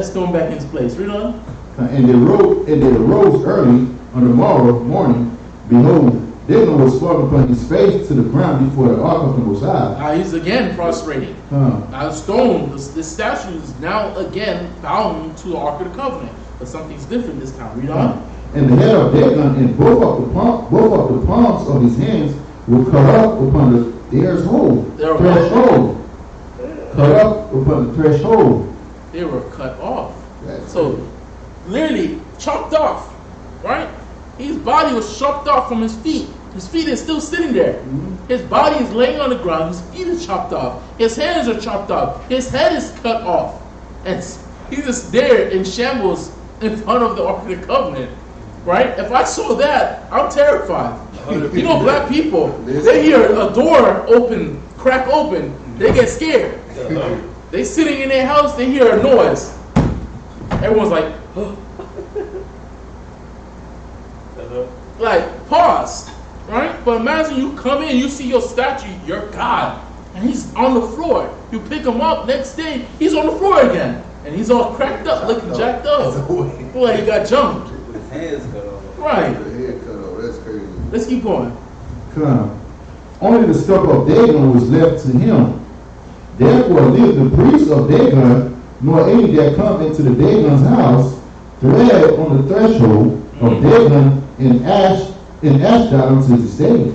stone back in his place. Read on. And they arose early on the morning. Behold, Dagon was fallen upon his face to the ground before the ark of the Most High. Now he's again prostrating. Now the stone, the statue is now again bound to the Ark of the Covenant. But something's different this time. Read on. And the head of Dagon and both of the palms of his hands were cut up upon the threshold. Cut up upon the threshold. They were cut off. That's so literally chopped off. Right? His body was chopped off from his feet. His feet is still sitting there. Mm-hmm. His body is laying on the ground. His feet are chopped off. His hands are chopped off. His head is cut off. And he's just there in shambles in front of the Ark of the Covenant. Right? If I saw that, I'm terrified. You know, black people, they hear a door open, crack open, they get scared. They sitting in their house, they hear a noise. Everyone's like, oh. Like, pause. Right? But imagine you come in, you see your statue, your God, and he's on the floor. You pick him up, next day, he's on the floor again. And he's all cracked up, looking jacked up. Like he got jumped. His hands cut off. Right. The head cut off. That's crazy. Let's keep going. Come. Only the stump of Dagon was left to him. Therefore lived the priests of Dagon, nor any that come into the Dagon's house, tread on the threshold of Dagon in Ashdod unto this day.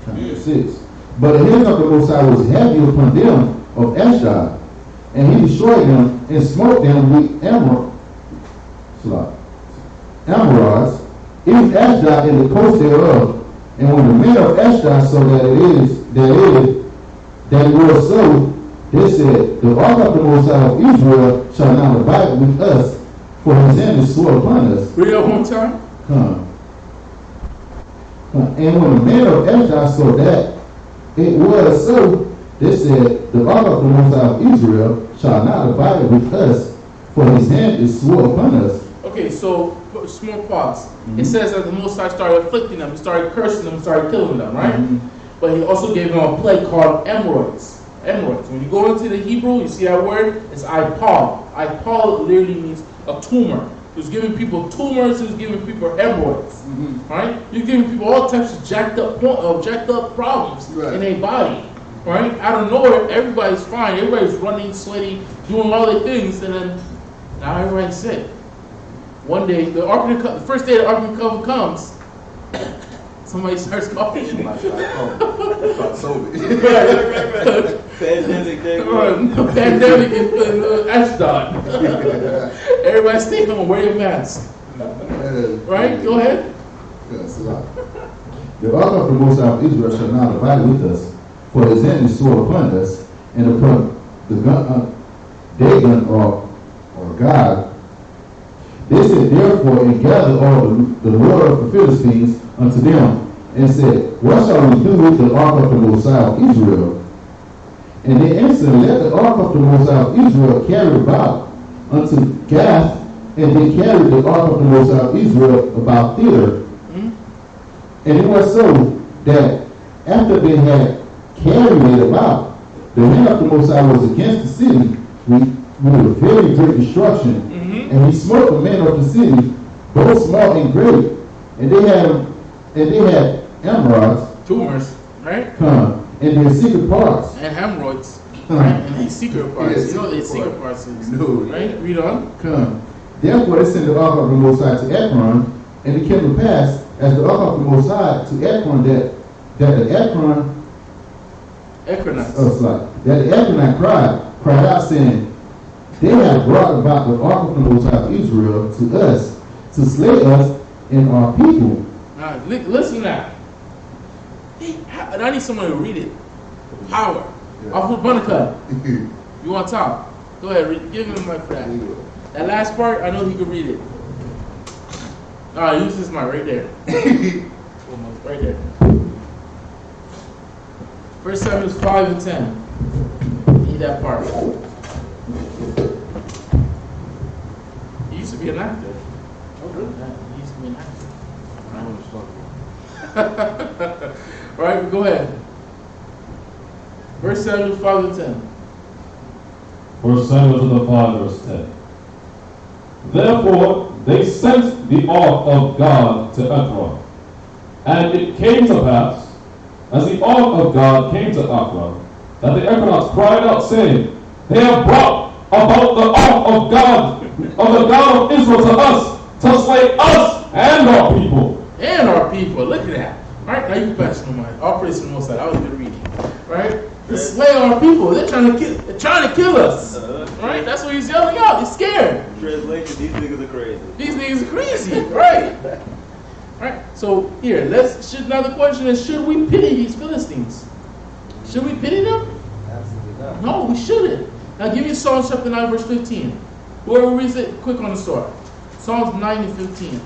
Chapter 6. But the hand of the Most High was heavy upon them of Ashdod, and he destroyed them and smote them with Amorites, even Ashdod and the coast thereof. And when the men of Ashdod saw that it was so, they said, the ark of the Most High of Israel shall now abide with us, for his hand is sore upon us. Read it one time. And when the men of Ashdod saw that it was so, they said, the ark of the Most High of Israel shall not abide with us, for his hand is sore upon us. Okay, so small pause. It says that the Most High started afflicting them, he started cursing them, started killing them, right? But he also gave them a plague called hemorrhoids. Hemorrhoids. When you go into the Hebrew, you see that word? It's ipal. Ipal literally means a tumor. He was giving people tumors, he was giving people hemorrhoids. Right? You're giving people all types of jacked up problems in their body. Right? Out of nowhere, everybody's fine, everybody's running, sweaty, doing all their things, and then now everybody's sick. One day, the first day the Ark of the Covenant comes, somebody starts coughing. Pandemic day. Pandemic in Ashdod. Everybody stay home, wear your mask. Right? Go ahead. The ark of the Most High of Israel shall not abide with us, for his hand is sore upon us, and upon the Dagon or God. They said, therefore, and gathered all the Lord of the Philistines unto them, and said, what shall we do with the ark of the Most High of Israel? And they answered, let the ark of the Most High of Israel carry about unto Gath, and they carried the ark of the Most High of Israel about thither. And it was so that after they had carried it about, the hand of the Most High was against the city with a very great destruction. And he smote the men of the city, both small and great, and they had hemorrhoids, tumors, right? In their secret parts. And hemorrhoids, right? And these secret parts. You know what their secret parts is, right? Read on. Therefore they sent the ark of the Most High to Ekron, and it came to pass, as the ark of the Most High to Ekron, that the Ekronite cried out, saying, they have brought about the ark of the Most High of Israel to us, to slay us and our people. Now, listen now. I need someone to read it. Power. Off of Bunnacut. You want to talk? Go ahead, give him the mic for that. That last part, I know he can read it. Alright, use this mic right there. Right there. 1 Samuel 5 and 10. Need that part. He used to be an actor. Oh, really? He used to be an actor. I know what you're talking about. Alright, go ahead. 1 Samuel 5 and 10. 1 Samuel 5 verse 10. Therefore they sent the ark of God to Ekron. And it came to pass, as the ark of God came to Ekron, that the Ekronites cried out, saying, they have brought about the ark of God, of the God of Israel to us, to slay us and our people. And our people, look at that. Right, now you can pass no mind. All praise to the Most High. That was good reading. Right? To slay our people. They're trying to kill us. Right? That's what he's yelling out. He's scared. Translation, these niggas are crazy. These niggas are crazy. Right? Right? So here, now the question is, should we pity these Philistines? Should we pity them? Absolutely not. No, we shouldn't. Now give me Psalms chapter 9, verse 15. Whoever reads it, quick on the sword. Psalms 9 and 15.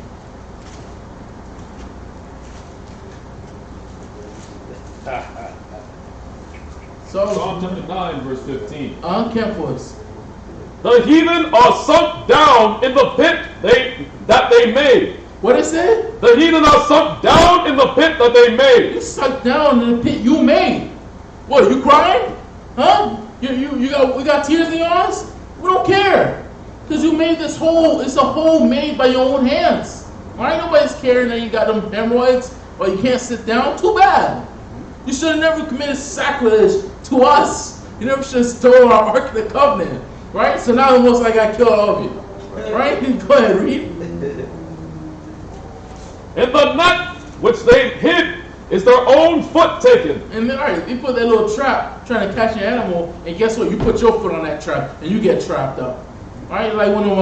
Psalm chapter 9 verse 15. Camp voice. The heathen are sunk down in the pit that they made. What it say? The heathen are sunk down in the pit that they made. You sunk down in the pit you made. What, you crying? Huh? We got tears in your eyes? We don't care. Because you made it's a hole made by your own hands. Why ain't nobody's caring that you got them hemorrhoids or you can't sit down? Too bad. You should have never committed sacrilege to us. You never should have stolen our Ark of the Covenant. Right? So now the Most High got killed all of you. Right? Go ahead, read. In the net which they hid is their own foot taken. And then, all right, you put that little trap trying to catch an animal, and guess what? You put your foot on that trap, and you get trapped up. All right? Like one of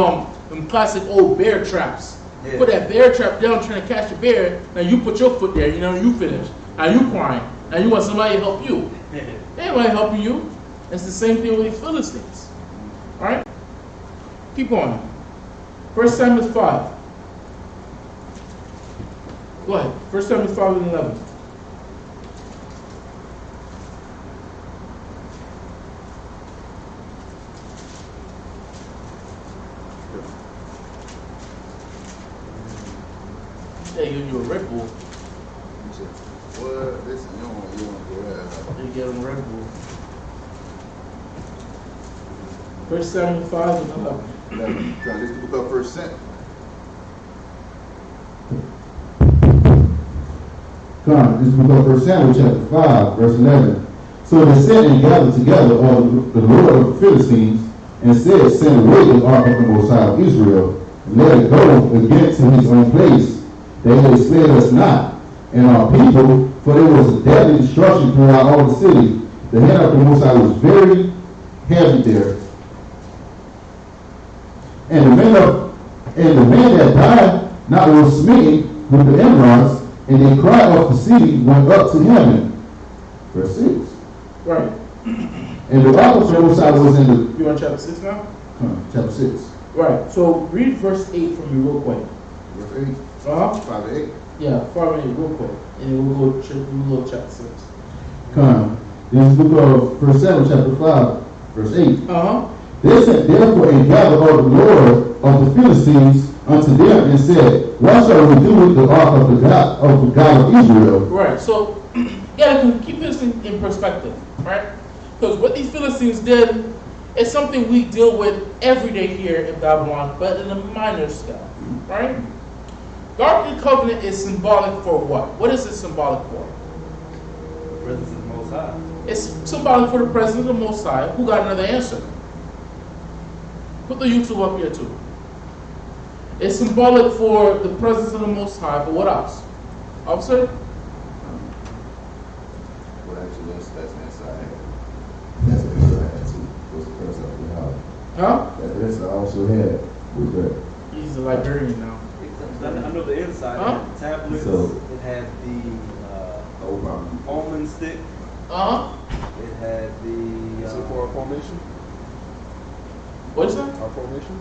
them classic old bear traps. Yeah. Put that bear trap down trying to catch a bear, now you put your foot there, you finish. Now you crying. Now you want somebody to help you. Anybody helping you. It's the same thing with these Philistines. Alright? Keep going. 1 Samuel 5. Go ahead. 1 Samuel 5 and 11. They give you a Red Bull. You said, what? Listen, you don't want to go there. They get them Red Bull. 1 Samuel 5 and 11. Trying to look up first sent. Come, this is book of 1 Samuel chapter 5, verse 11. So they sent and gathered together all the Lord of the Philistines, and said, send away the ark of the Most High of Israel, and let it go again to his own place, that they slay us not, and our people, for there was a deadly destruction throughout all the city. The hand of the Most High was very heavy there. And the man that died not was smitten with the emeralds, and the cry of the city went up to heaven. Verse 6. Right. And the ark of the Most High was in the... You want chapter 6 now? Chapter 6. Right. So read verse 8 for me real quick. Verse 8. 5 to 8. Yeah, 5 and 8 real quick. And then we'll go chapter 6. Come. This is the book of 1 Samuel chapter 5, verse 8. Uh-huh. They sent therefore and gathered all the Lord of the Philistines unto them and said, what shall we do with the ark of the God of Israel? Right. So yeah, keep this in perspective, right? Because what these Philistines did is something we deal with every day here in Babylon, but in a minor scale, right? The Ark of the Covenant is symbolic for what? What is it symbolic for? The presence of the Most High. It's symbolic for the presence of the Most High. Who got another answer? Put the YouTube up here too. It's symbolic for the presence of the Most High, but what else? Officer? Well, actually, that's inside. That's what inside had too. Was the first of the house. Huh? That's I also had with that. He's a librarian now. I know the inside. Huh? It had the tablets. So- It had the almond stick. Uh-huh. It had the. Is it for our formation? What is that? Our formation?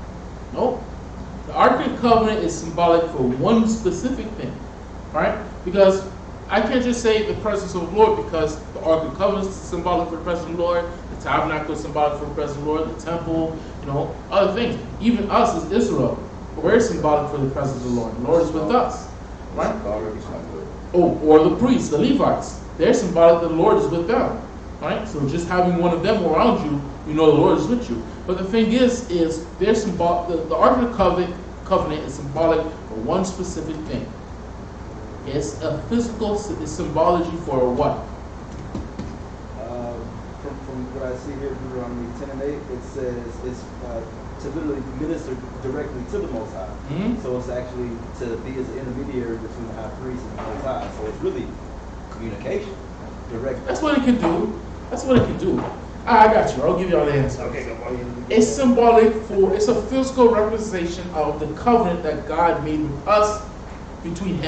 Nope. The Ark of the Covenant is symbolic for one specific thing, right? Because I can't just say the presence of the Lord, because the Ark of the Covenant is symbolic for the presence of the Lord, the tabernacle is symbolic for the presence of the Lord, the temple, other things. Even us as Israel, we're symbolic for the presence of the Lord. The Lord is with us, right? Or the priests, the Levites, they're symbolic that the Lord is with them, right? So just having one of them around you, you know the Lord is with you. But the thing is they're the Ark of the Covenant is symbolic for one specific thing. It's a physical symbology for what? From what I see here, Deuteronomy 10 and 8, it says it's to literally minister directly to the Most High. Mm-hmm. So it's actually to be as an intermediary between the high priest and the Most High. So it's really communication, direct. That's what it can do. That's what it can do. I got you. I'll give you all the answer. Okay, go on. It's symbolic for, it's a physical representation of the covenant that God made with us, between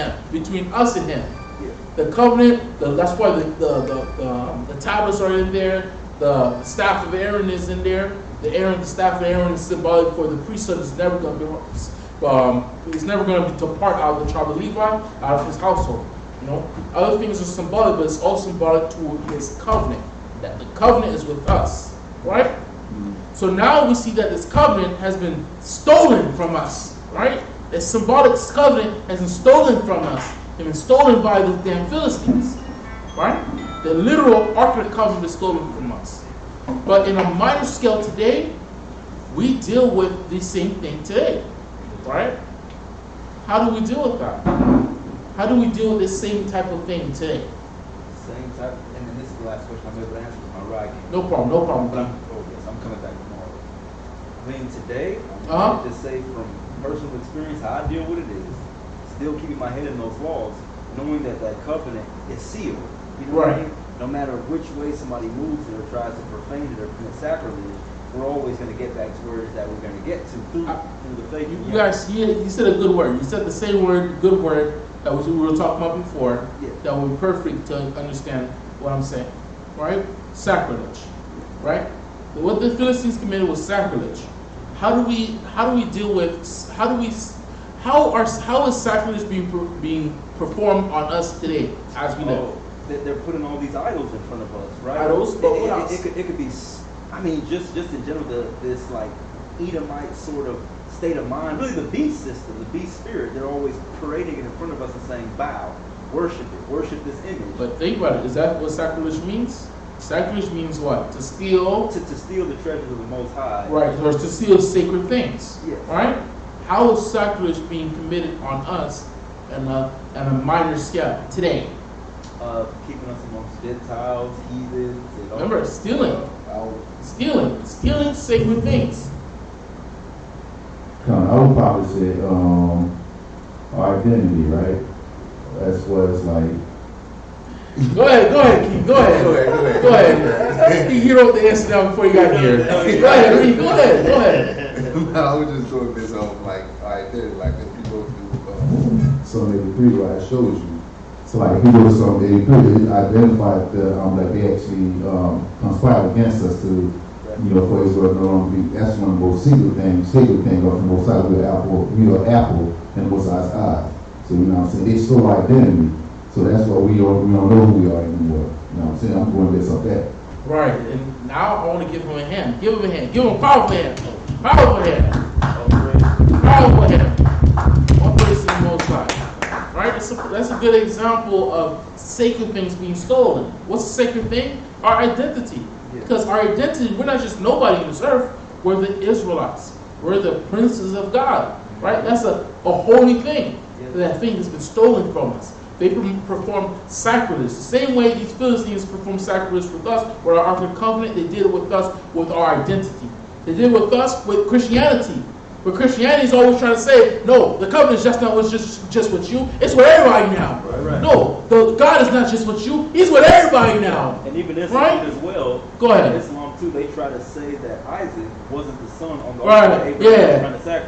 us and Him. Yeah. The covenant, that's why the tablets are in there. The staff of Aaron is in there. The staff of Aaron is symbolic for the priesthood. Is never going to be, he's never going to depart out of the tribe of Levi, out of his household. Other things are symbolic, but it's also symbolic to His covenant. That the covenant is with us, right? Mm-hmm. So now we see that this covenant has been stolen from us, right? This symbolic covenant has been stolen from us. It's been stolen by the damn Philistines, right? The literal Ark of the Covenant is stolen from us. But in a minor scale today, we deal with the same thing today, right? How do we deal with that? How do we deal with this same type of thing today? Same type, and then this is the last question I'm able to answer with my ride game. No problem. But I'm coming back tomorrow. I mean, today, Uh-huh. I just say from personal experience, how I deal with it is still keeping my head in those walls, knowing that that covenant is sealed. You know what I Right. mean? No matter which way somebody moves it or tries to profane it or commit sacrilege, we're always going to get back to where it is that we're going to get to through the faith. You guys, you said a good word. You said the same word, good word, that we were talking about before, Yeah. that would be perfect to understand what I'm saying, right? Sacrilege, right? What the Philistines committed was sacrilege. how do we deal with how is sacrilege being performed on us today as we live? They're putting all these idols in front of us, right? Idols, but what else? It could be, I mean, just in general, this like Edomite sort of state of mind, really the beast system, the beast spirit. They're always parading it in front of us and saying, bow, worship it, worship this image. But think about it. Is that what sacrilege means? Sacrilege means what? To steal. To steal the treasures of the Most High. Right, or to steal sacred things. Yes. Right? How is sacrilege being committed on us on a minor scale today? Keeping us amongst Gentiles, heathens. Remember, stealing sacred things. I would probably say our identity, right? That's what it's like. Go ahead, Keith. Go ahead. You wrote the answer down before you got here. Go ahead, Reed. Go ahead. No, I was just doing this on like identity, like if you go through. So maybe three, what I showed you. So like if you go to some, they clearly identified that they actually conspired against us to, for Israel no longer be. That's one of the most sacred things of the Most High. We are apple in the Most High's eye. So what I'm saying, they stole our identity. So that's why we don't know who we are anymore. You know what I'm saying? I'm going to mess up that. Right, and now I want to give him a hand. Give him a hand. Give him a powerful hand. Powerful hand. Powerful hand. One place in the Most High. Right? That's a good example of sacred things being stolen. What's a sacred thing? Our identity. Because our identity, we're not just nobody on this earth. We're the Israelites. We're the princes of God. Right? That's a holy thing. That thing has been stolen from us. They perform sacrilege. The same way these Philistines perform sacrilege with us, with our Ark of the Covenant, they did it with us with our identity. They did it with us with Christianity. But Christianity is always trying to say, no, the covenant is just not just with you. It's with everybody now. Right. No, God is not just with you. He's with everybody now. And even Islam as well. Go ahead. Islam too, they try to say that Isaac wasn't the son on the right.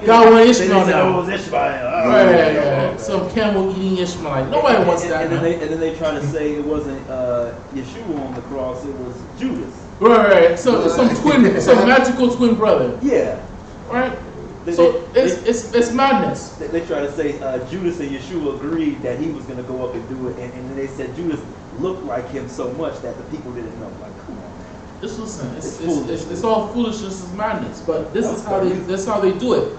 God wanted Ishmael now. It was Ishmael. Right. Some camel eating Ishmaelite. Nobody wants that. And then they try to say it wasn't Yeshua on the cross. It was Judas. Right. So some magical twin brother. Yeah. Right. It's madness. They try to say Judas and Yeshua agreed that he was going to go up and do it, and then they said Judas looked like him so much that the people didn't know. Like, come on, man. Just listen. It's all foolishness. It's madness. But this is how they do it.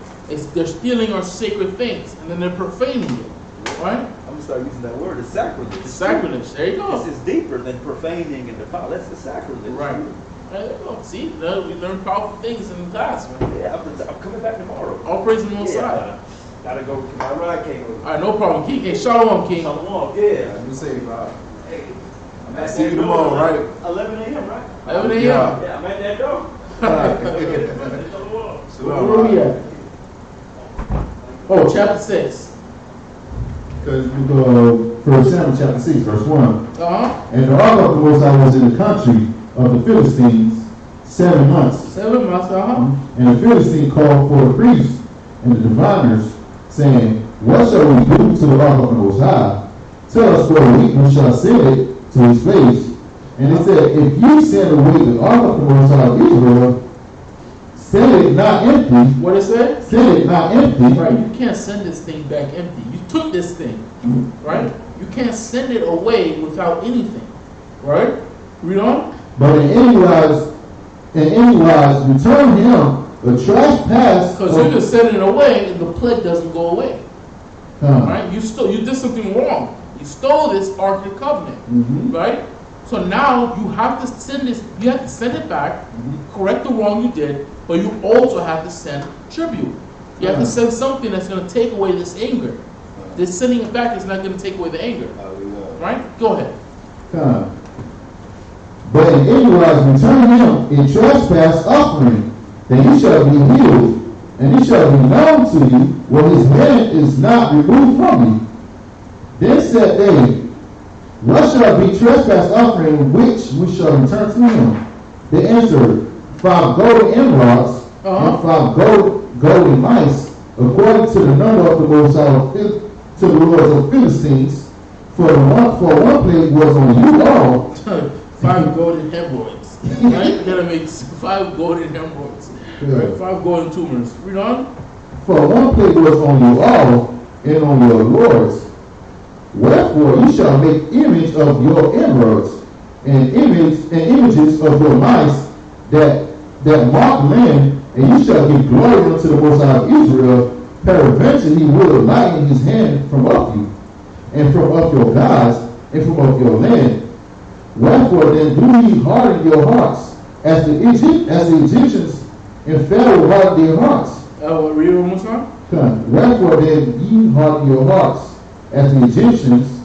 They're stealing our sacred things, and then they're profaning it. Right? I'm gonna start using that word. It's sacrilege. It's sacrilege. There you go. It's deeper than profaning and defiling. That's the sacrilege. Right. There you go. See, we learn powerful things in class, man. Yeah, I'm coming back tomorrow. All praise the Most High. Gotta go. My ride came over. All right, no problem. King, hey, Shalom, King. Shalom. Yeah. You say, Bob. Hey, I see you tomorrow, right? 11 a.m., right? 11 a.m. Yeah, I'm at that door. Where are we at? Oh, chapter 6. Because we go 1 Samuel chapter 6, verse 1. And the ark of the Most High was in the country of the Philistines 7 months. 7 months, And the Philistine called for the priests and the diviners, saying, what shall we do to the ark of the Most High? Tell us where we shall send it to his place. And they said, if you send away the ark of the Most High of Israel, send it not empty. What it say? Send it not empty. Right, you can't send this thing back empty. You took this thing, right? You can't send it away without anything, right? Read on. But in any wise, return him the trespass. Because you can send it away and the plague doesn't go away. Right? You did something wrong. You stole this Ark of the Covenant, right? So now you have to send this. You have to send it back, correct the wrong you did, but you also have to send tribute. You have to send something that's going to take away this anger. This sending it back is not going to take away the anger, right? Go ahead. But in any wise return him a trespass offering, then he shall be healed, and he shall be known to you, when his hand is not removed from you. Then said they, what shall be trespass offering which we shall return to him? They answered, 5 golden emeralds and 5 golden mice, according to the number of the Most High, to the lords of Philistines. For one plague was on you all. 5 golden hemorrhoids. Right? You gotta make 5 golden hemorrhoids. Right, 5 golden tumors. Read on. For one plague was on you all, and on your lords. Wherefore you shall make image of your inroads, and images of your mice that mark land, and you shall give glory unto the Most High of Israel. Peradventure he will lighten his hand from off you, and from off your gods, and from off your land. Wherefore then do ye harden your hearts, as the Egyptians and Pharaoh hardened their hearts. Read it one more time. Wherefore then ye harden your hearts, as the Egyptians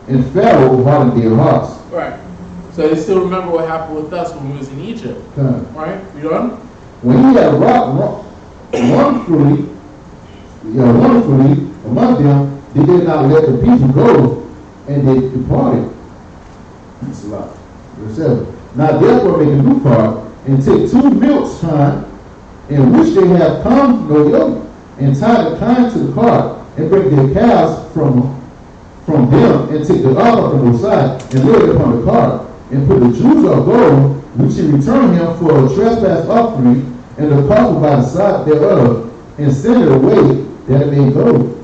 and Pharaoh hardened their hearts. Right. So they still remember what happened with us when we was in Egypt. Right? Read on. When he had wrought wonderfully among them, they did not let the people go, and they departed. That's a lot. Verse 7. Now therefore make a new cart, and take 2 milch kine, in which they have come no yoke, and tie the kine to the cart, and bring their calves from them, and take the ark of the Messiah, and lay it upon the cart, and put the jewels of gold, which he returned him for a trespass offering, and the coffer by the side thereof, and send it away, that it may go.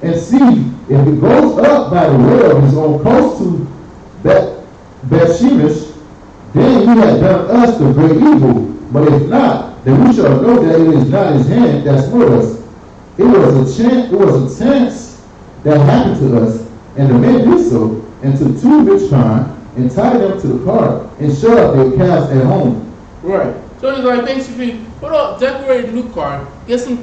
And see, if it goes up by the way of his own coast to Beth-Shemesh, then he had done us the great evil. But if not, then we shall know that it is not his hand that smote us. It was a chance that happened to us, and the men did so, and took 2 milch kine, and tied them to the cart, and shut up their calves at home. Right. So it's like basically put up, decorate a new cart, get some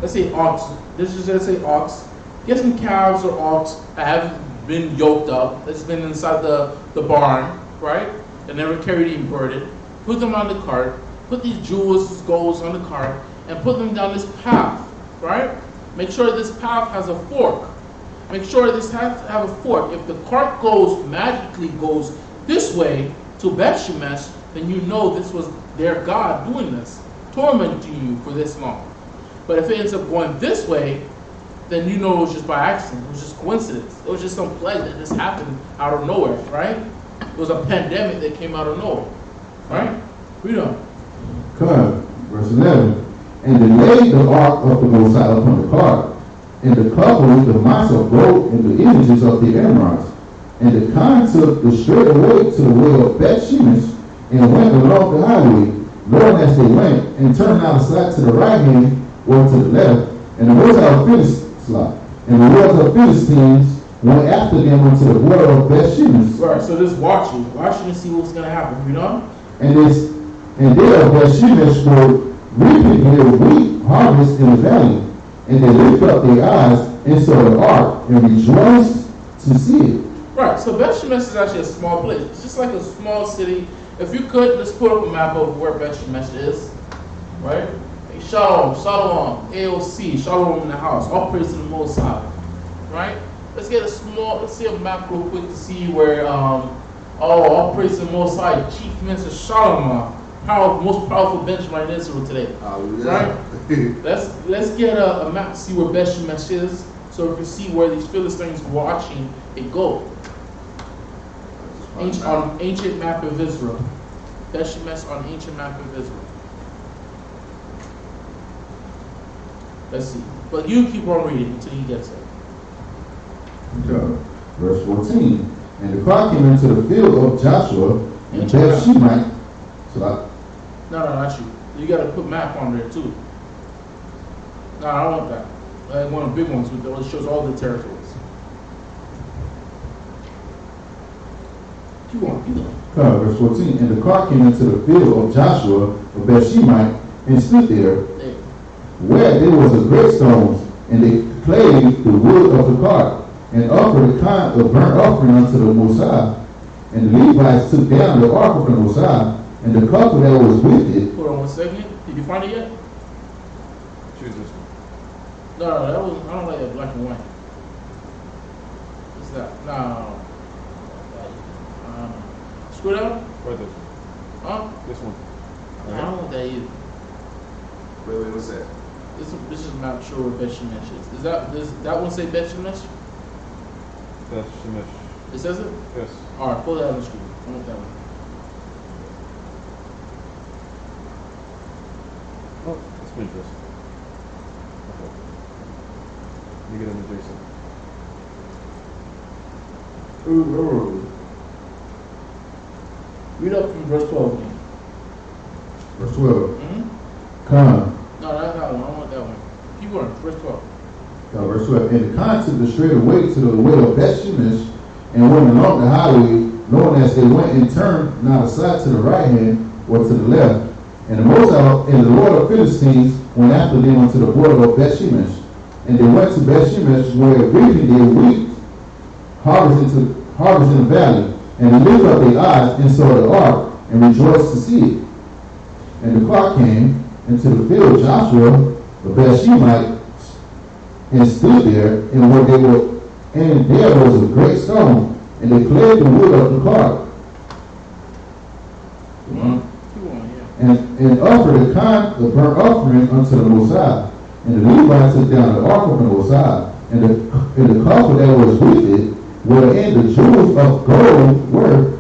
let's say ox. This is let's say ox. Get some calves or ox that haven't been yoked up, that's been inside the barn, right? That never carried any burden. Put them on the cart, put these jewels, golds on the cart, and put them down this path, right? Make sure this path has a fork. Make sure this has to have a fork. If the cart magically goes this way to Beth-Shemesh, then you know this was their God doing this, tormenting you for this long. But if it ends up going this way, then you know it was just by accident. It was just coincidence. It was just some plague that just happened out of nowhere, right? It was a pandemic that came out of nowhere, right? Read on. Come, verse 11. And they laid the ark of the Most High upon the cart, and the cover with the mice of gold and the images of the emeralds. And the kine took the straight away to the way of Beth-Shemesh, and went along the highway, going as they went, and turned out aside to the right hand or to the left. And the words of Philistines went after them unto the border of Beth-Shemesh. Right, so just watching to see what's going to happen, you know? And they of Beth-Shemesh were reaping their wheat harvest in the valley. And they lifted up their eyes and saw the ark, and rejoiced to see it. Right, so Beth-Shemesh is actually a small place. It's just like a small city. If you could, let's put up a map of where Beth-Shemesh is, right? Hey, Shalom, AOC, Shalom in the house. All praise to the Most High, right? Let's see a map real quick to see where, all praise to the Most High, Chief Minister Shalom, most powerful Benjamin in Israel today, right? Let's get a map to see where Beth-Shemesh is, so we can see where these Philistines watching it go. On ancient map of Israel. Beth-Shemesh on ancient map of Israel. Let's see. But you keep on reading until he gets it. Okay. Verse 14. And the cry came into the field of Joshua, and Beth-Shemesh. No, not you. You got to put map on there too. No, I don't want that. I want the big ones with that shows all the territories. Keep on. Verse 14. And the cart came into the field of Joshua of Beth-Shemesh, and stood there, where there was a great stone, and they clave the wood of the cart, and offered a kind of burnt offering unto the Most High. And the Levites took down the ark of the Most High, and the cover that was with it. Hold on 1 second. Did you find it yet? Choose this one. No, that was, I don't like that black and white. What's that? No. Screw down? Right this one. Huh? This one. I don't want that either. Wait, what's that? This is not sure where Beth-Shemesh is. Does that one say Beth-Shemesh? Beth-Shemesh. It says it? Yes. Alright, pull that on the screen. I want that one. Oh, that's pretty interesting. Okay. You get into Jason. Read up from verse 12 again. Verse 12. Mm-hmm. Come. No, that's not one. I want that one. Keep going. Verse 12. Verse 12. And the Khan took the straight away to the way of Beth-Shemesh and went along the highway, knowing as they went and turned not aside to the right hand or to the left. And the Mosai and the Lord of Philistines went after them unto the border of Beth-Shemesh. And they went to Beth-Shemesh, where reaping they wheat, harvest in the valley. And they lifted up their eyes and saw the ark, and rejoiced to see it. And the clock came into the field of Joshua, the Beth-Shemite, and stood there, and there was a great stone, and they cleared the wood of the cart. And offered the burnt offering unto the Mosai. And the Levites took down the ark of the Mosai, and the coffer that was with it, wherein the jewels of gold were,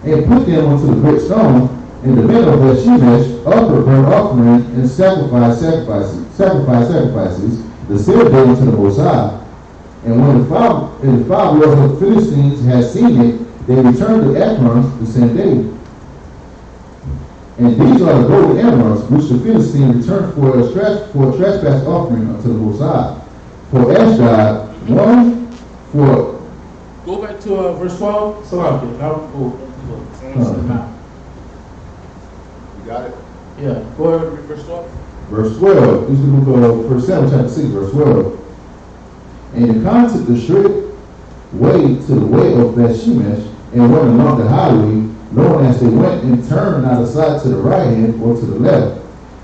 and put them unto the great stone. And the men of Beth-Shemesh offered burnt offering and sacrificed sacrifices, the same day unto the Mosai. And when the five lords of the Philistines had seen it, they returned to Ekron the same day. And these are the golden emeralds which the Philistines returned for a trespass offering unto the Mosai. For Ashdod, one for. Go back to verse 12. So I'll get. I'll go. You got it? Yeah. Go ahead. Read verse 12. Verse 12. This is the book of 1 Samuel chapter 6, verse 12. And the Khan took the straight way to the way of Beth-Shemesh and went along the highway, knowing as they went and turned not aside to the right hand or to the left.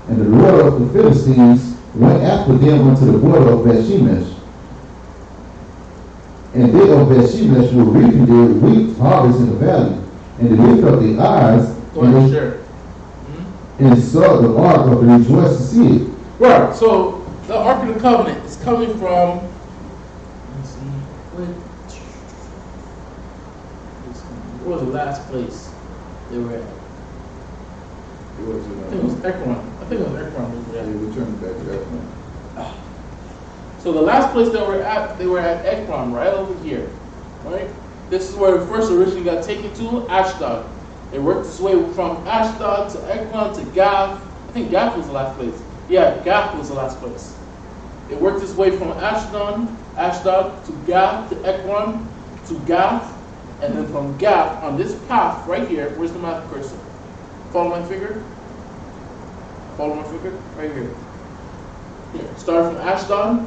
And the Lord of the Philistines went after them unto the border of Beth-Shemesh. And they of Beth-Shemesh were reaping their wheat harvest in the valley. And they lifted up their eyes and saw the ark of the rejoiced to see it. Right. So the Ark of the Covenant is coming from. Let's see. What was the last place they were at? I think it was Ekron. I think it was Ekron. They returned back to Ekron. So the last place they were at Ekron, right over here, right? This is where it first originally got taken to, Ashdod. They worked its way from Ashdod to Ekron to Gath. I think Gath was the last place. Yeah, Gath was the last place. It worked its way from Ashdod to Gath to Ekron to Gath, and then from Gath on this path right here. Where's the map cursor? Follow my finger. Follow my finger right here. Here, start from Ashdod.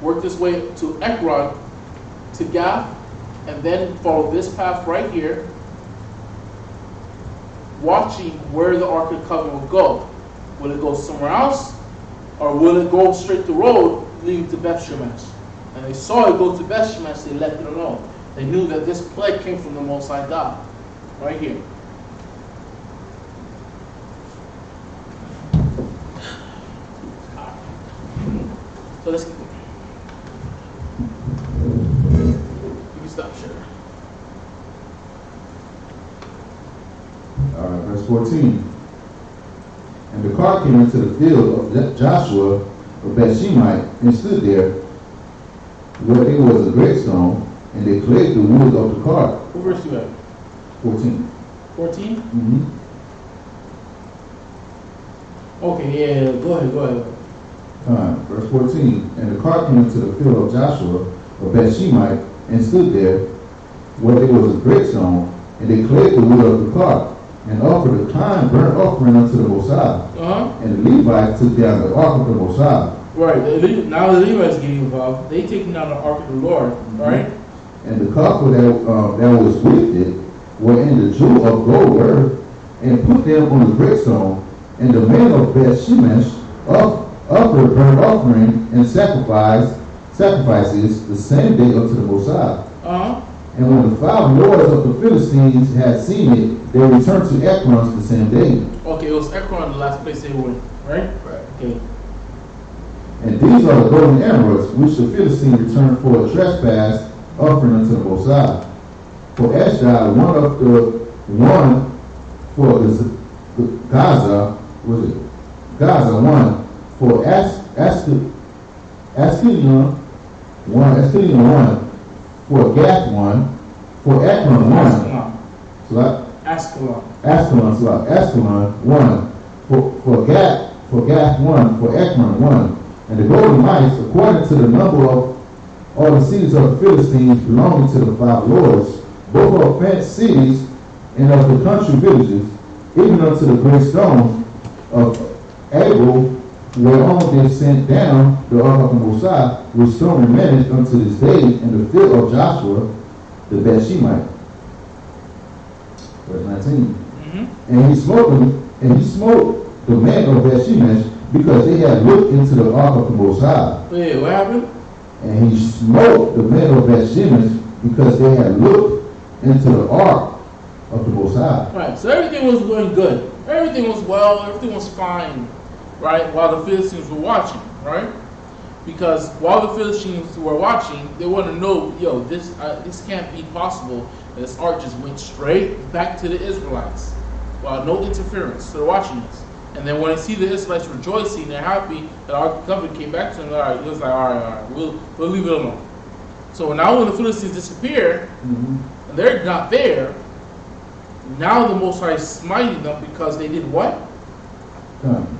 Work this way to Ekron, to Gath, and then follow this path right here, watching where the Ark of the Covenant will go. Will it go somewhere else, or will it go straight the road leading to Beth-Shemesh? And they saw it go to Beth-Shemesh, they left it alone. They knew that this plague came from the Most High God, right here. So let's keep going. You can stop sharing. All right, verse 14. And the cart came into the field of Joshua of Beth-Shemite and stood there, where it was a great stone, and they cleared the wood of the cart. What verse you at? 14. 14? Mm-hmm. Okay, yeah, go ahead. Verse 14. And the cart came into the field of Joshua of Beth-Shemite and stood there, where there was a great stone, and they cleared the wood of the cart, and offered a kind burnt offering unto the Mosai. And the Levites took down the ark of the Mosai. Right, now the Levites getting involved. They taking down the ark of the Lord, right? And the coffer that was with it, wherein the jewel of gold were, and put them on the great stone. And the men of Beth-Shemesh offered burnt offering and sacrifices the same day unto the Mosai. And when the five lords of the Philistines had seen it, they returned to Ekron the same day. Okay, it was Ekron the last place they went, right? Right. Okay. And these are the golden emeralds which the Philistines returned for a trespass offering unto the Mosai. For Ashdod, one for Gaza, was it? Gaza 1, for Askelon 1, for Gath 1, for Ekron 1. Askelon 1, for Gath 1, for Ekron 1. And the golden mice, according to the number of all the cities of the Philistines belonging to the 5 lords, both of fenced cities and of the country villages, even unto the great stone of Abel, whereon they sent down the ark of the Most High, which stone remaineth unto this day in the field of Joshua the Bethshemite. Verse 19. And he smote the men of Bethshemesh, because they had looked into the ark of the Most High. Wait, what happened? And he smote the men of Bethshemesh, because they had looked into the ark of the Most High. Right, so everything was going good. Everything was well, everything was fine, right, while the Philistines were watching, right? Because while the Philistines were watching, they want to know, yo, this can't be possible. This ark just went straight back to the Israelites, while no interference. So they're watching this. And then when they see the Israelites rejoicing, they're happy that our covenant came back to them. It was like, all right, we'll leave it alone. So now when the Philistines disappear, and they're not there, now the Most High is smiting them because they did what?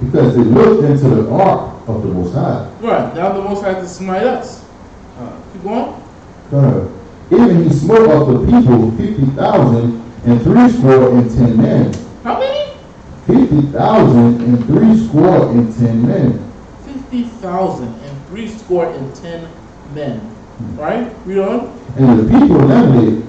Because they looked into the ark of the Most High. Right, now the Most High has to smite us. Keep going. Even he smote of the people 50,000 and 60 men. How many? 50,000 and 60 men. 50,000 and 60 men. Right? Read on. And the people lamented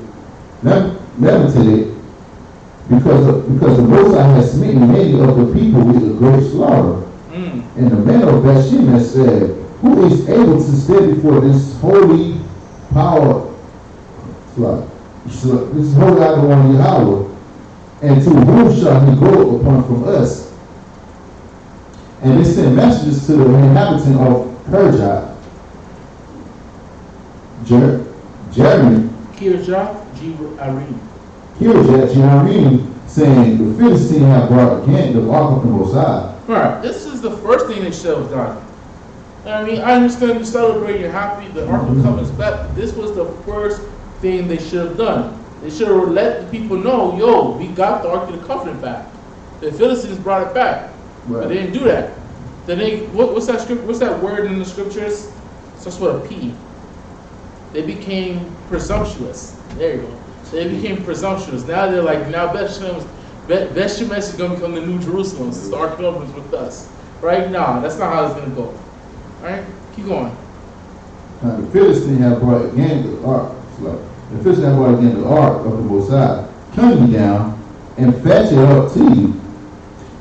because the Most High had smitten many of the people with a great slaughter. And the men of Bethshemesh said, who is able to stand before this holy power? This holy idol on Yahweh, and to whom shall he go upon from us? And they sent messages to the inhabitant of Kirjath, Jeremy, Kirjath Jearim, saying, the Philistines have brought again the ark of the Most High. Right, this is the first thing they should have done. I mean, I understand you celebrate, you're happy, the Ark of the Covenant's back. This was the first thing they should have done. They should have let the people know, yo, we got the Ark of the Covenant back. The Philistines brought it back. Right. But they didn't do that. Then what's that word in the scriptures? It starts with a P. They became presumptuous. There you go. They became presumptuous. Now they're like, now Bethshemesh is going to become the New Jerusalem. Since the Ark of the Covenant is with us. Right? Nah, that's not how it's going to go. Alright? Keep going. Now the Philistines have brought again the ark. The Philistines have brought again the ark of the Most High. Come ye down and fetch it up to you.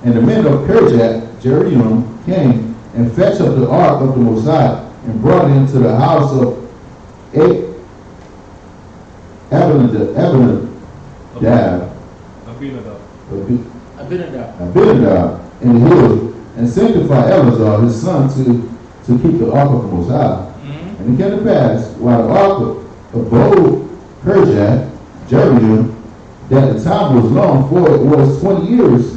And the men of Kirjath Jearim came and fetched up the ark of the Most High and brought it into the house of Abinadab in the hills, and sanctified Eleazar his son to keep the ark of the Most High. And it came to pass, while the ark abode Kirjath Jearim, that the time was long, for it was 20 years,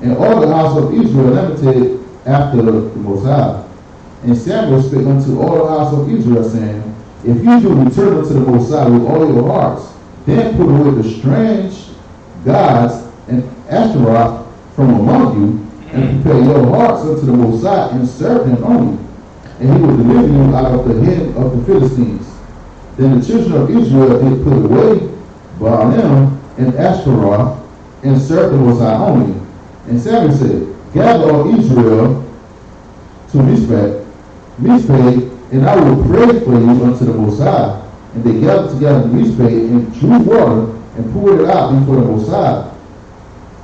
and all the house of Israel lamented after the Most High. And Samuel spake unto all the house of Israel, saying, if you do return unto the Most High with all your hearts, then put away the strange gods and Ashtaroth from among you, and prepare your hearts unto the Most High, and serve him only, and he will deliver you out of the hand of the Philistines. Then the children of Israel did put away Baalim and Ashtaroth, and serve the Most High only. And Samuel said, gather all Israel to Mizpeh, and I will pray for you unto the Most High. And they gathered together in Mizpeh, and drew water, and poured it out before the Most High,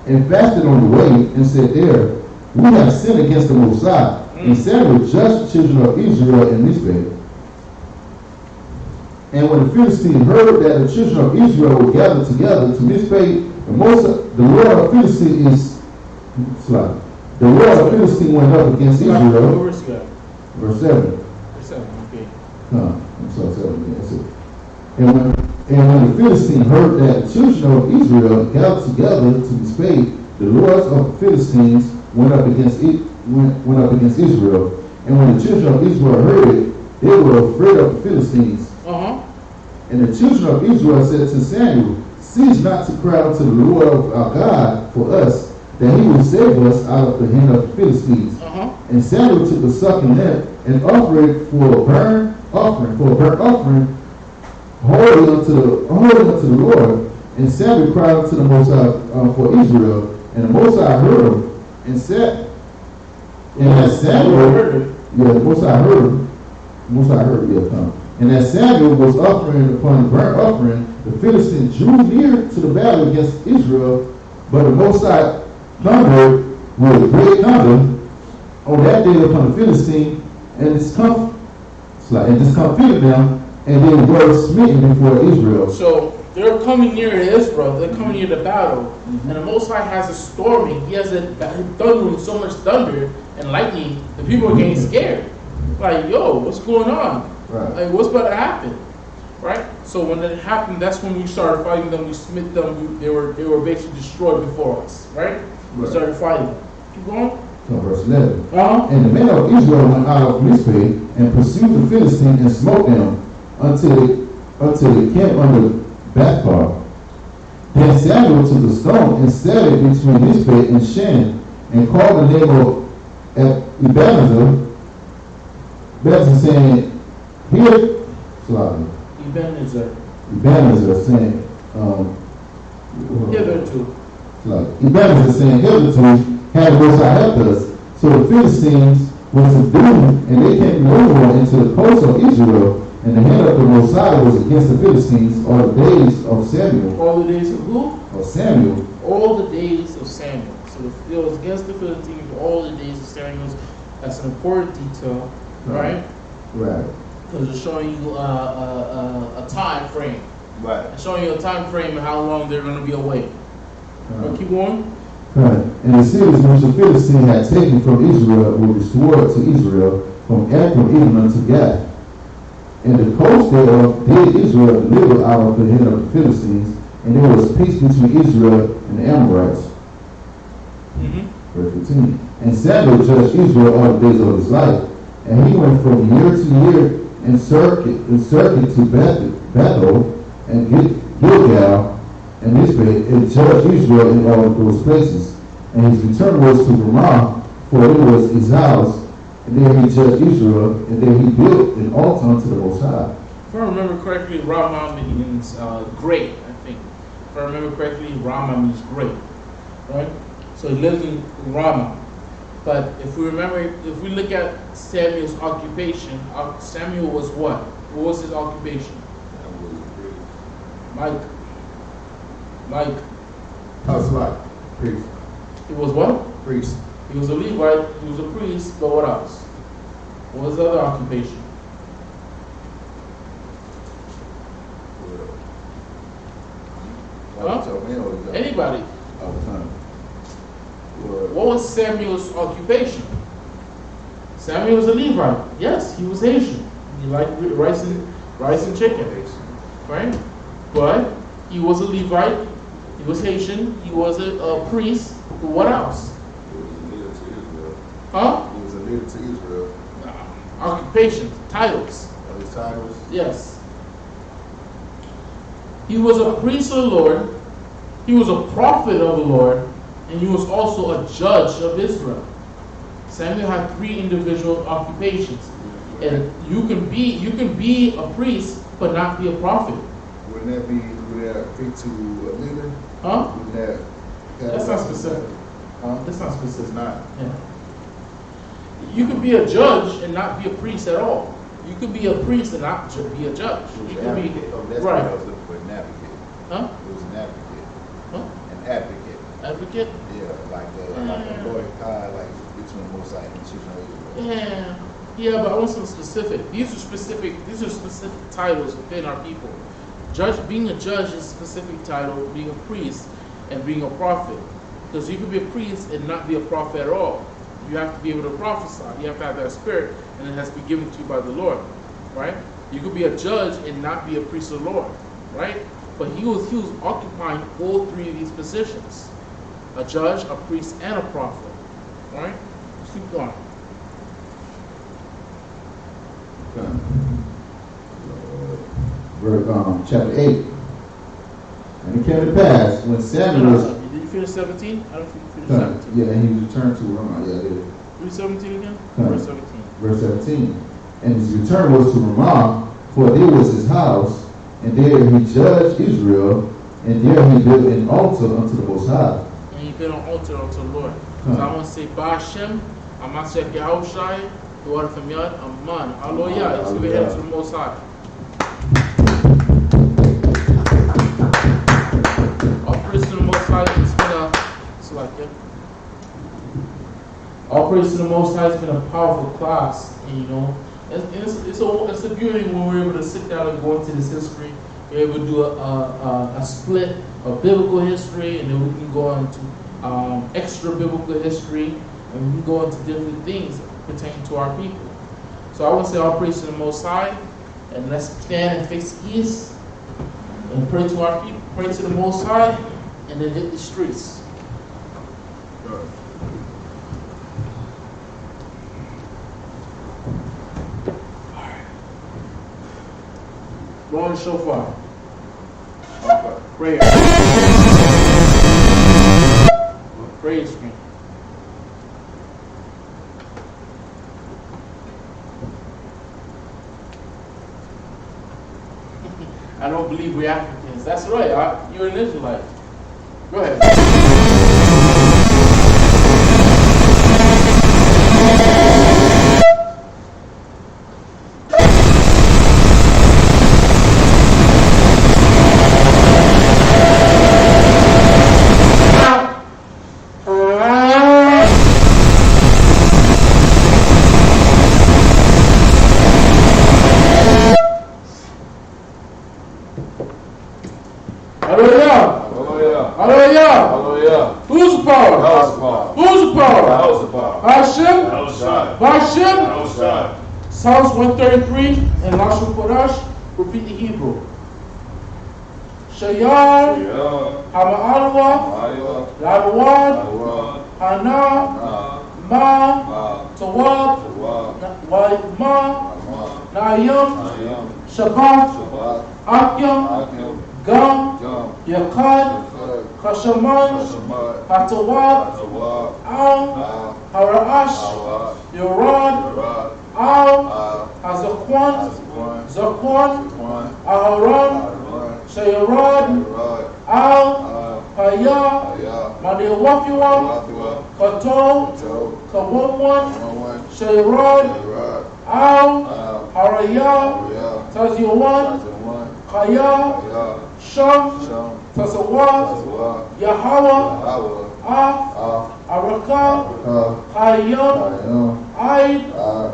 and fasted on the way, and said there, we have sinned against the Most High. And Samuel judged the children of Israel in Mizpeh. And when the Philistines heard that the children of Israel were gathered together to Mizpeh, the Lord of Philistine went up against Israel. Verse 7. Verse 7, okay. I'm sorry, 7. That's it. And when the Philistines heard that the children of Israel gathered together to Mizpeh, the lords of the Philistines went up against Israel. And when the children of Israel heard it, they were afraid of the Philistines. And the children of Israel said to Samuel, cease not to cry unto the Lord of our God for us, that he will save us out of the hand of the Philistines. And Samuel took a sucking lamb and offered it for a burnt offering, holy unto the Lord. And Samuel cried unto the Most High for Israel, and the Most High heard him, and said, and as Samuel, the Most High heard him, and as Samuel was offering upon the burnt offering, the Philistines drew near to the battle against Israel, but the Most High thundered with great thunder on that day upon the Philistine, and discomfited them, and they were smitten before Israel. So they're coming near Israel. They're coming near the battle, and the Most High has a storming. He has a thundering, so much thunder and lightning. The people are getting scared. Like, yo, what's going on? Right. Like, what's about to happen? Right. So when it happened, that's when we started fighting them. We smit them. They were basically destroyed before us. Right. We started fighting them. Keep going. So verse 11. And the men of Israel went out of Mizpeh and pursued the Philistines and smote them until they came under Bethbar. Then Samuel took a stone and set it between Mizpeh and Shan, and called the name of Ebenezer, saying, here, Ebenezer, saying, hitherto. Ebenezer, saying, hitherto, had the Most High helped us. So the Philistines were subdued, and they came no more into the coast of Israel, and the hand of the Most High was against the Philistines all the days of Samuel. All the days of who? Of Samuel. All the days of Samuel. So it was against the Philistines all the days of Samuel. That's an important detail, right? Right. Because it's showing you a time frame. Right. It's showing you a time frame and how long they're going to be away. But keep going. Right. And the cities which the Philistines had taken from Israel were restored to Israel, from Ekron even unto Gath. And the coast thereof did Israel deliver out of the hand of the Philistines, and there was peace between Israel and the Amorites. Verse 15. And Samuel judged Israel all the days of his life, and he went from year to year and circuit to Bethel and Gilgal and Mizpeh, and judged Israel in all of those places. And his return was to Ramah, for it was his house, and there he judged Israel, and there he built an altar unto the Most High. If I remember correctly, Ramah means great, I think. If I remember correctly, Ramah means great, right? So he lived in Ramah. But if we look at Samuel's occupation, Samuel was what? What was his occupation? Mike. Like priest. He was what? Priest. He was a Levite, he was a priest, but what else? What was the other occupation? Huh? Anybody? What was Samuel's occupation? Samuel was a Levite. Yes, he was Haitian. He liked rice and chicken. Right? But he was a Levite. He was Haitian. He was a priest. But what else? He was a leader to Israel. Huh? He was a leader to Israel. Occupation, titles. Of his titles. Yes. He was a priest of the Lord. He was a prophet of the Lord. And he was also a judge of Israel. Samuel had three individual occupations. And you can be a priest but not be a prophet. Would that fit to a leader? Huh? That's not specific. That's not specific. It's not. Yeah. You could be a judge and not be a priest at all. You could be a priest and not be a judge. You could be that's right. what I was looking for, an advocate. Huh? It was an advocate. Huh? An advocate. Advocate? Yeah, like a lawyer, like between the Most High and the children of Israel. Yeah, but I want some specific. These are specific titles within our people. Being a judge is a specific title, being a priest and being a prophet. Because you can be a priest and not be a prophet at all. You have to be able to prophesy. You have to have that spirit, and it has to be given to you by the Lord. Right? You could be a judge and not be a priest of the Lord. Right? But he was occupying all three of these positions. a judge, a priest, and a prophet. All right? Let's keep going. Chapter 8. And it came to pass when Samuel was. Did you finish 17? I don't think you finished 17. Yeah, and he was returned to Ramah. Yeah, I did. Read 17 again? Huh. Verse 17. Verse 17. And his return was to Ramah, for there was his house, and there he judged Israel, and there he built an altar unto the Most High. And he built an altar unto the Lord. So I want to say, Ba'ashem, Amasek Yahushai, the water from Yad, Aman. Hallelujah. Let's give a hand to the Most High. All praise to the Most High. It's been all praise to the Most High. It's been a powerful class, and you know, it's a beauty when we're able to sit down and go into this history. We're able to do a split of biblical history, and then we can go into extra biblical history, and we can go into different things pertaining to our people. So I want to say all praise to the Most High, and let's stand and face east and pray to our people. Pray to the Most High, and then hit the streets. Blowing the shofar. Prayer. Praise me. I don't believe we're Africans. That's right. You're an Israelite. Go ahead. Psalms 133 and Lashon Kodash, repeat the Hebrew. Shayar, Hama'alwa, Ladawad, Hana, Ma, Tawab, Ma, Na'ayim, Shabbat, Akyam, Gam, Yakad, Kashaman, Hatawab, Al, Hara'ash, Yorad, Al, Hazakwan, Zakwan, Aharon, Shayarad, Al, Haya, Maniwakiwa, Kato, Kawamwan, Shayarad, Al, Haraya, Taziwan, Kaya, Sham, Tasawat, Yahweh, Af, Araka, Hayam, Aid,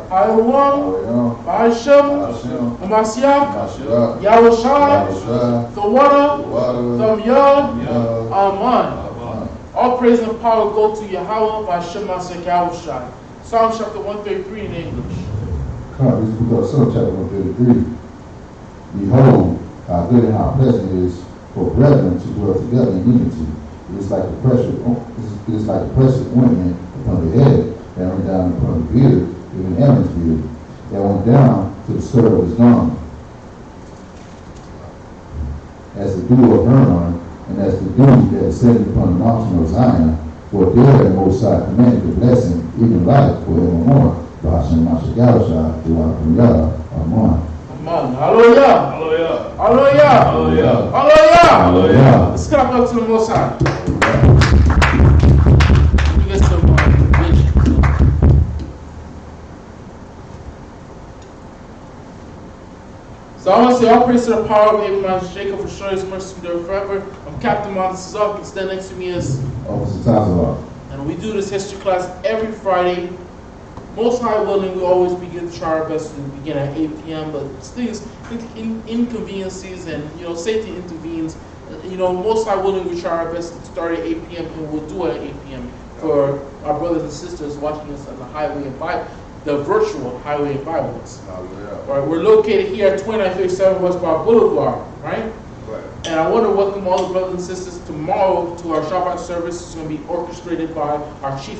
Hayawam, Ba'ashem, Amasyak, Yahushai, the water, the Yad, Aman. All praise and power go to Yahweh, Ba'ashem, Amasyak, Yahushai. Psalm chapter 133 in English. This is because Psalm chapter 133. Behold, how good and how pleasant it is for brethren to dwell together in unity. It is like the precious ointment upon the head, that went down upon the beard, even Aaron's beard, that went down to the skirt of his garment. As the dew of Hermon, and as the dew that descended upon the mountain of Zion, for there the Most High commanded the blessing, even life forevermore. Ba'ashem Mashak Yahushai, throughout from Yah, Amen. Amen. Hallelujah. Hallelujah. Hallelujah. Hallelujah. Hallelujah. Hallelujah. Let's clap up to the Most High. You get some vision. So I want to say all praise to the power of Abraham Jacob for showing his mercy there forever. I'm Captain Montezuk, and stand next to me is Officer Tazawak. And we do this history class every Friday. Most high willing, we always begin to try our best to begin at 8 p.m. But things, inconveniences, and safety intervenes. Most high willing, we try our best to start at 8 p.m. and we'll do it at 8 p.m. for our brothers and sisters watching us on the Highway and Bible, the virtual Highway and Bibles. Oh, yeah. All right, we're located here at 2937 West Bar Boulevard, right? Right. And I want to welcome all the brothers and sisters tomorrow to our Shabbat service. It's going to be orchestrated by our chief